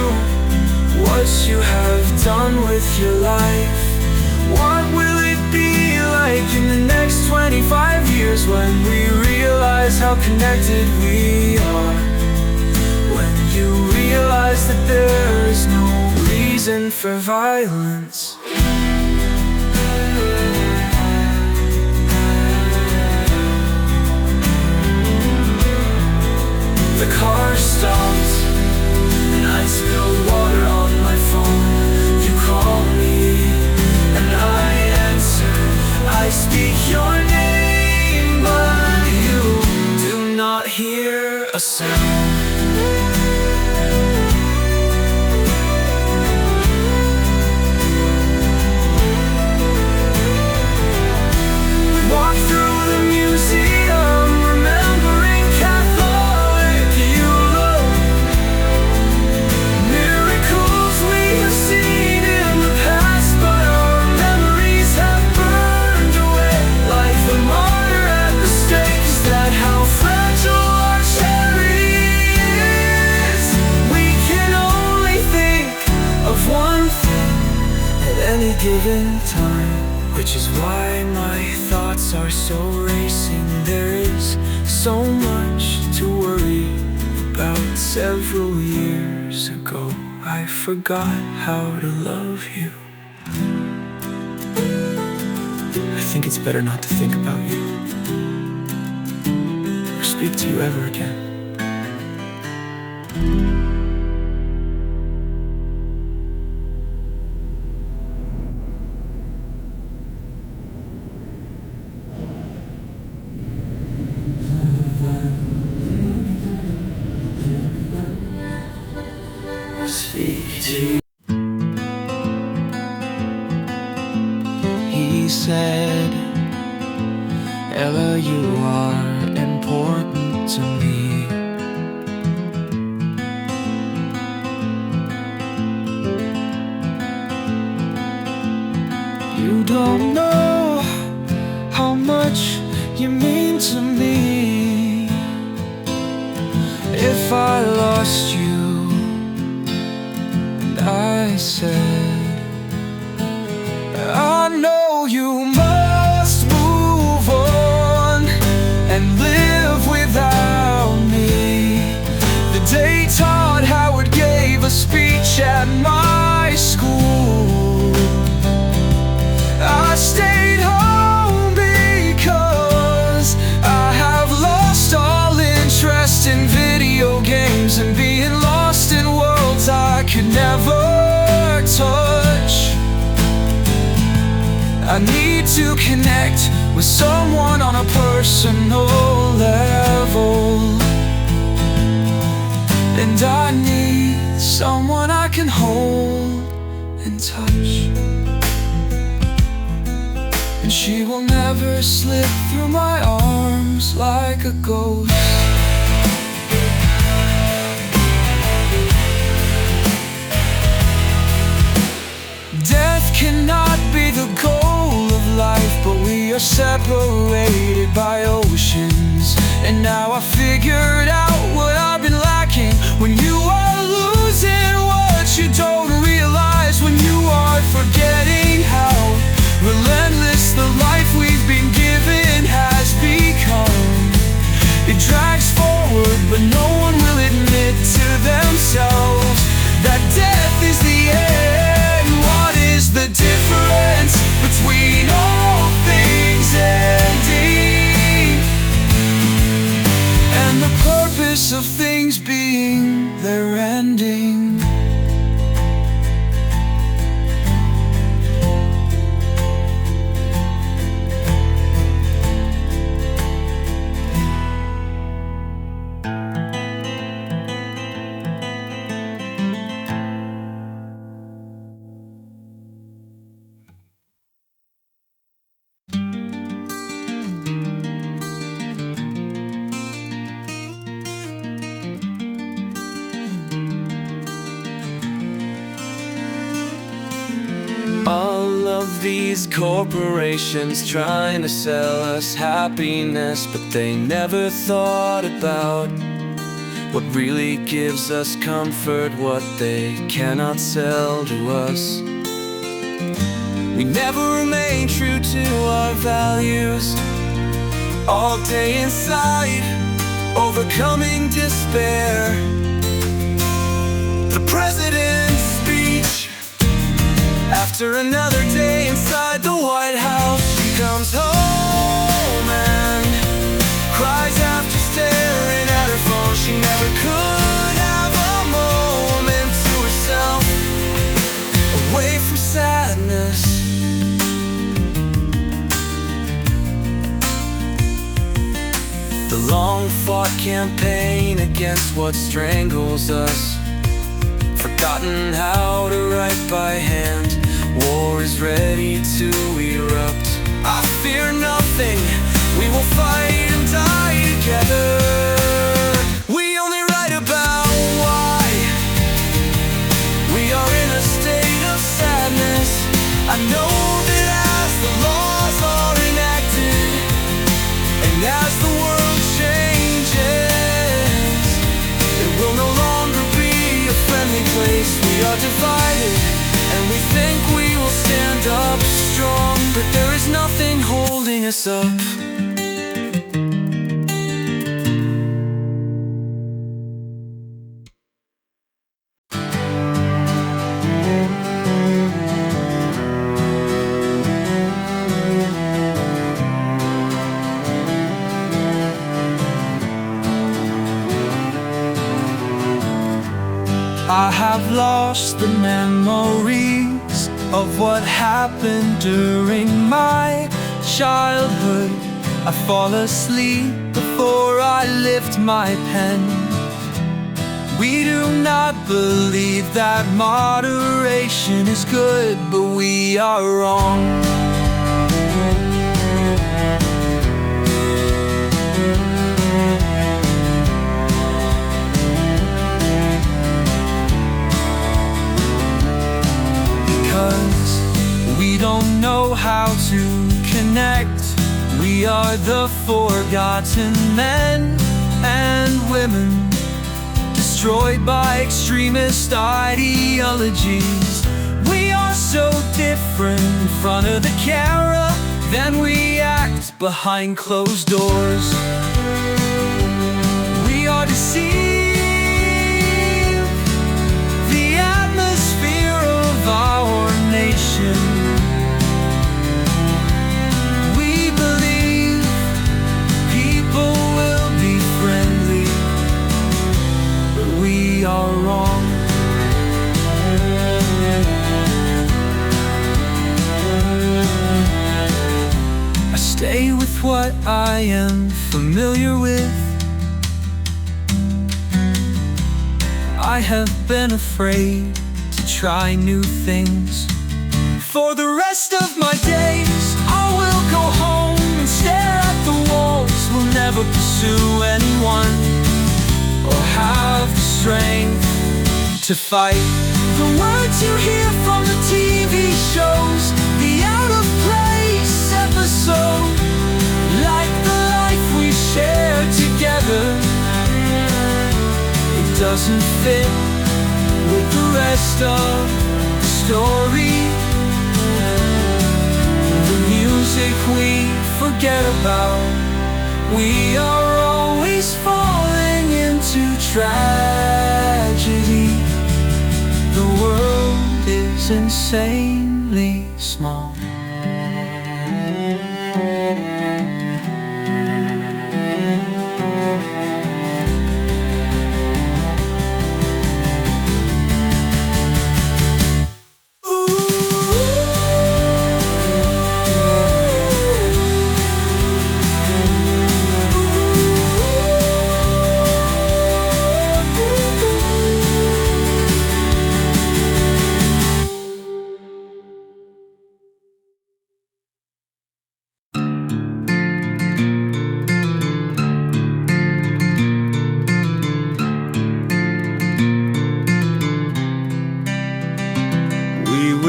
what you have done with your life. What will it be like in the next 25 years when we realize how connected we are? When you realize that there is no reason for violence. The car stops and I spill water on my phone. You call me and I answer. I speak your name, but you do not hear a sound. Walk through the museum, remembering Catholic Europe. Miracles we have seen in the past, but our memories have burned away. Like the martyr at the stake, is that how fragile our charity is? We can only think of one thing at any given time, which is why my thoughts are so racing. There is so much to worry about. Several years ago I forgot how to love you. I think it's better not to think about you or speak to you ever again. he said, Ella, you are important to me. You don't know how much you mean to me. If I lost you, and I said, I know you must move on and live without me. The day Todd Howard gave a speech at my school, I stayed home because I have lost all interest in video games and being lost in worlds I could never touch. I need to connect with someone on a personal level, and I need someone I can hold and touch. And she will never slip through my arms like a ghost. Death cannot be the goal of life, but we are separated by oceans. And now I figured out what I've been lacking. When you are losing what you don't realize, when you are forgetting how relentless the life we've been given has become. It drags forward, but no one will admit to themselves that death is the end. What is the difference between all things ending and the purpose of things being their ending? All of these corporations trying to sell us happiness, but they never thought about what really gives us comfort, what they cannot sell to us. We never remain true to our values, all day inside, overcoming despair. The president's speech after another day inside the White House, she comes home and cries after staring at her phone. She never could have a moment to herself, away from sadness. The long-fought campaign against what strangles us, forgotten how to write by hand. War is ready to erupt. I fear nothing, we will fight and die together. We only write about why we are in a state of sadness. I know that as the laws are enacted and as the world changes, it will no longer be a friendly place. We are divided and we think we will stand up strong, but there is nothing holding us up. I have lost the memories of what happened during my childhood. I fall asleep before I lift my pen. We do not believe that moderation is good, but we are wrong. We don't know how to connect. We are the forgotten men and women, destroyed by extremist ideologies. We are so different in front of the camera, then we act behind closed doors. We are deceived. The atmosphere of our nation. We believe people will be friendly, but we are wrong. I stay with what I am familiar with. I have been afraid to try new things. For the rest of my days, I will go home and stare at the walls. Will never pursue anyone or have the strength to fight. The words you hear from the TV shows, the out-of-place episode, like the life we share together, it doesn't fit with the rest of the story. The music we forget about, we are always falling into tragedy. The world is insanely small.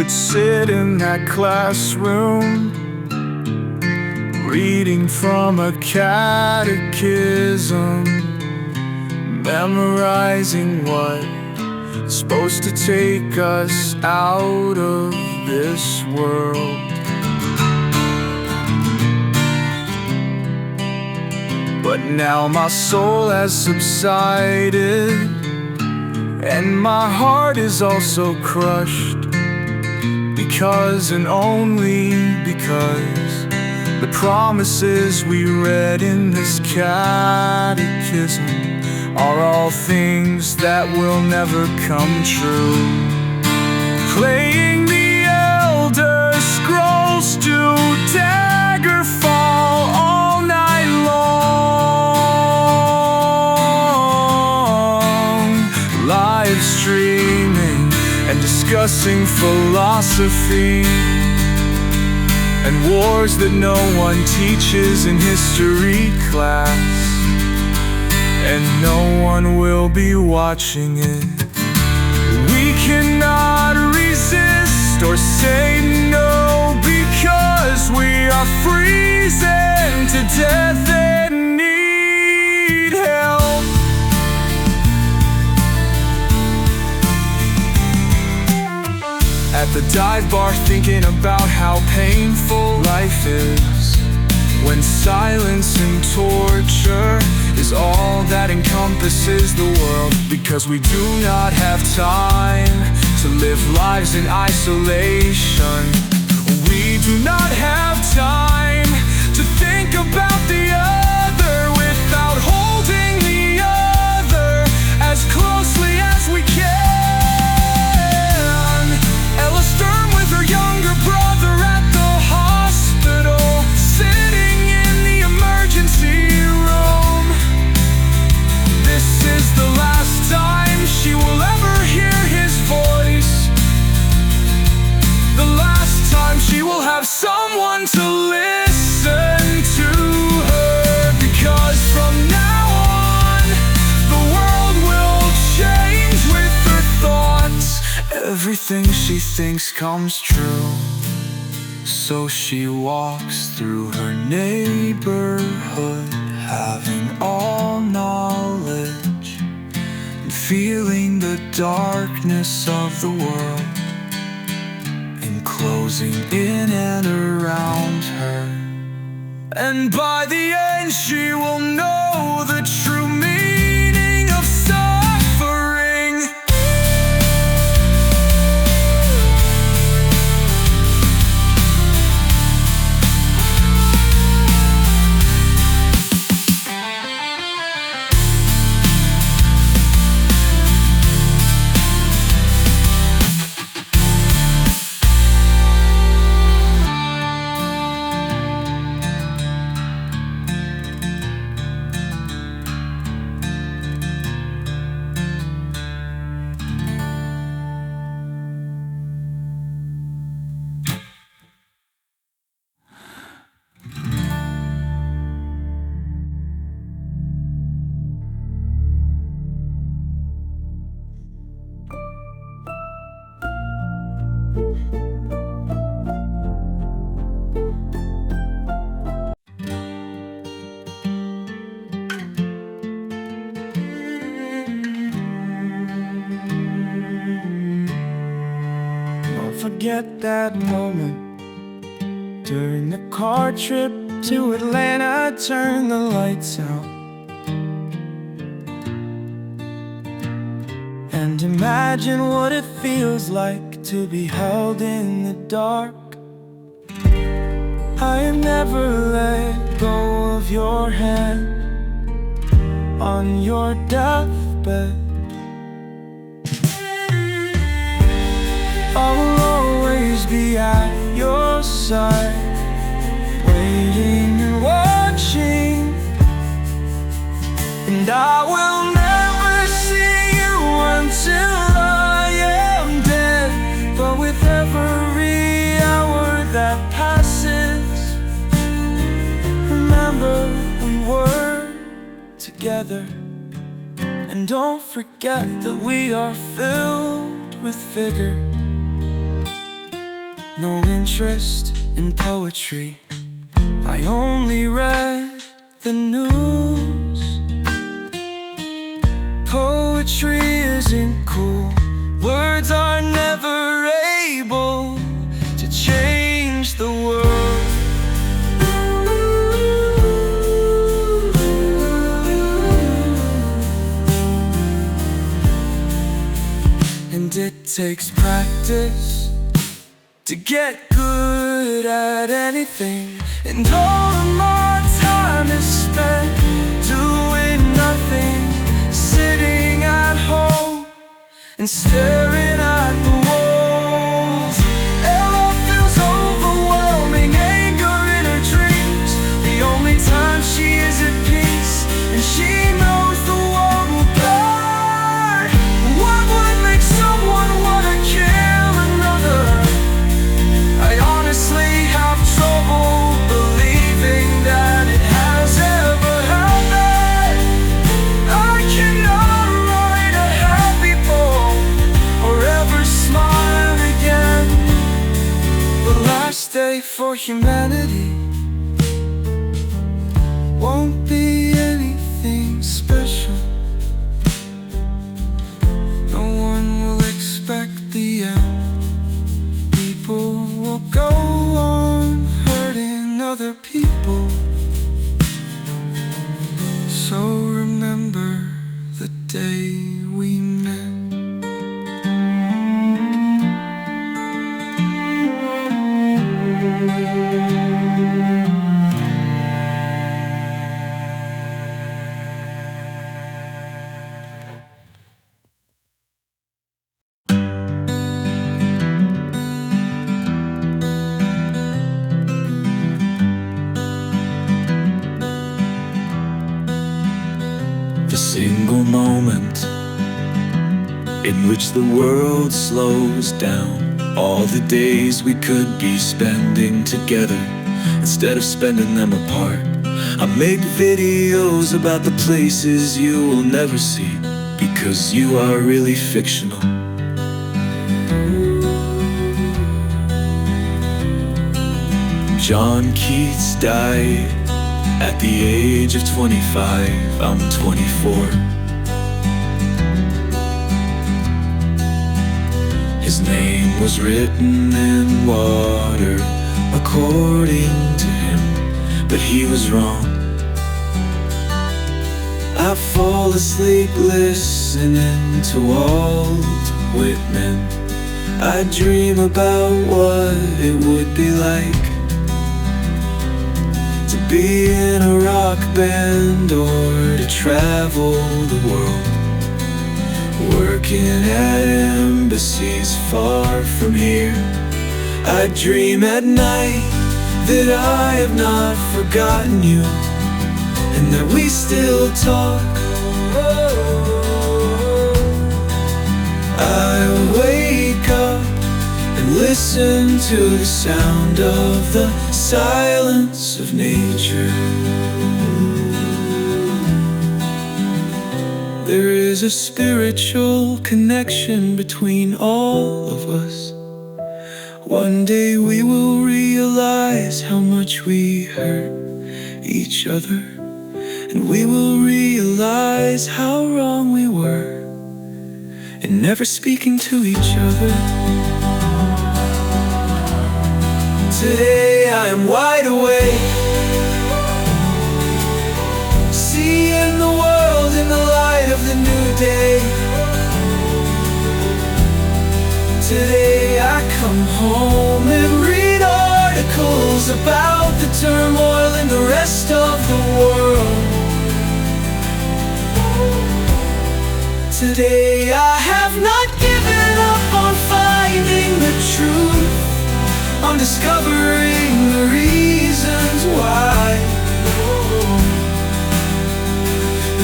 Sit in that classroom, reading from a catechism, memorizing what's supposed to take us out of this world. But now my soul has subsided, and my heart is also crushed, because and only because the promises we read in this catechism are all things that will never come true. Playing the Elder Scrolls to Daggerfall all night long, live streaming and discussing philosophy and wars that no one teaches in history class, and no one will be watching it. We cannot resist or say no, because we are freezing to death and need help. At the dive bar, thinking about how painful life is when silence and torture is all that encompasses the world. Because we do not have time to live lives in isolation. We do not have time to think about the other without holding the other as closely as we can. With her younger brother at the hospital, sitting in the emergency room. This is the last time she will ever hear his voice, the last time she will have someone to listen to her. Because from now on, the world will change with her thoughts. Everything she thinks comes true. So she walks through her neighborhood, having all knowledge and feeling the darkness of the world enclosing in and around her. And by the end she will know the true meaning of suffering. Forget that moment during the car trip to Atlanta. Turn the lights out and imagine what it feels like to be held in the dark. I have never let go of your hand on your deathbed. I will always be at your side, waiting and watching. And I will never see you until I am dead. But with every hour that passes, remember we were together. And don't forget that we are filled with vigor. No interest in poetry, I only read the news. Poetry isn't cool, words are never able to change the world. And it takes practice to get good at anything. And all of my time is spent doing nothing, sitting at home and staring at the walls. Ella feels overwhelming, anger in her dreams. The only time she is at peace, and she knows the world will burn. What would make someone wanna kill another? I honestly have trouble believing that it has ever happened. I cannot write a happy poem or ever smile again. The last day for humanity won't be anything special. No one will expect the end. People will go on hurting other people. So remember the day we met. Single moment in which the world slows down. All the days we could be spending together instead of spending them apart. I make videos about the places you will never see, because you are really fictional. John Keats died at the age of 25. I'm 24. His name was written in water according to him, but he was wrong. I fall asleep listening to Walt Whitman. I dream about what it would be like to be in a rock band or to travel the world, working at embassies far from here. I dream at night that I have not forgotten you, and that we still talk. I wake up and listen to the sound of the silence of nature. There is a spiritual connection between all of us. One day we will realize how much we hurt each other, and we will realize how wrong we were in never speaking to each other. Today I am wide awake, seeing the world in the light of the new day. Today I come home and read articles about the turmoil in the rest of the world. Today I have not given up on finding the truth, on discovering the reasons why.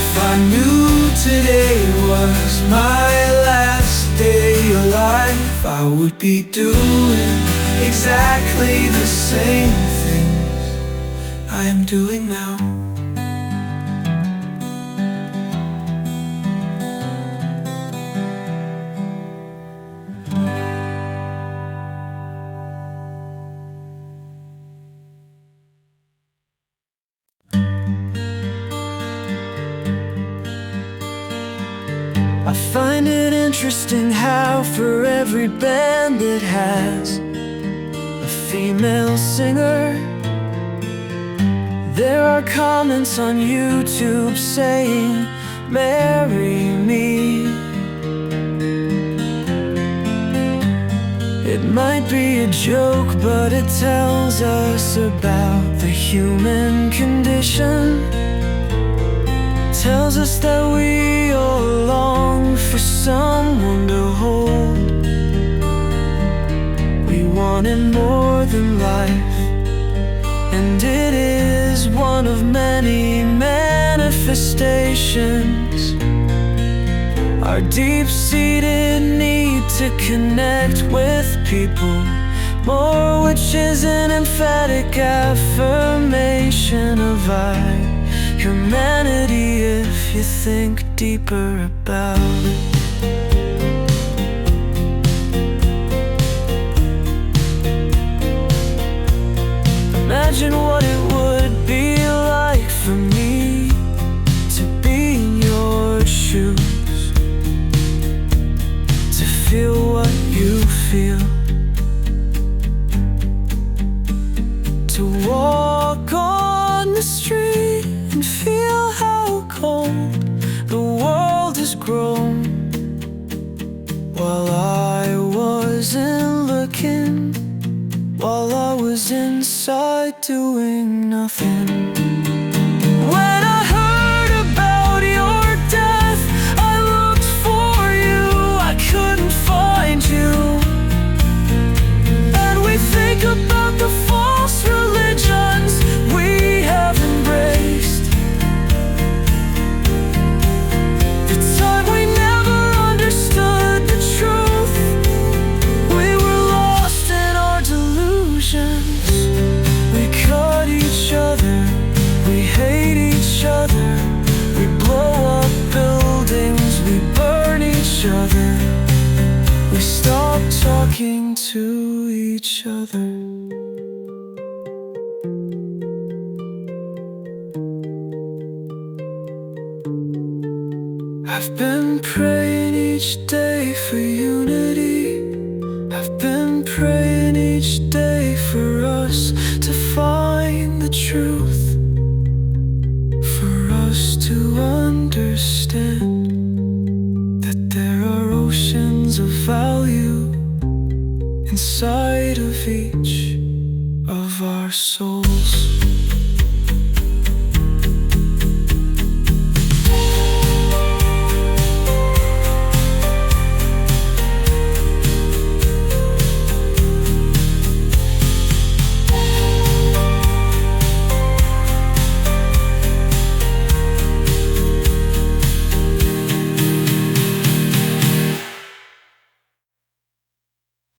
If I knew today was my last day alive, I would be doing exactly the same things I am doing now. I find it interesting how for every band that has a female singer, there are comments on YouTube saying, "Marry me." It might be a joke, but it tells us about the human condition. Tells us that we all long for someone to hold. We want it more than life, and it is one of many manifestations. Our deep-seated need to connect with people more, which is an emphatic affirmation of our humanity if you think deeper about it. Imagine what it would be like for me to be in your shoes, to feel what you feel, to walk on the street and feel how cold the world has grown, while I wasn't looking, while I was inside doing nothing. When I heard about your death, I looked for you, I couldn't find you. And we think about the false religions we have embraced, the time we never understood the truth. We were lost in our delusions. We cut each other, we hate each other, we blow up buildings, we burn each other, we stop talking to each other. I've been praying each day for unity. I've been praying each day for us to find the truth, for us to understand that there are oceans of value inside of each of our souls.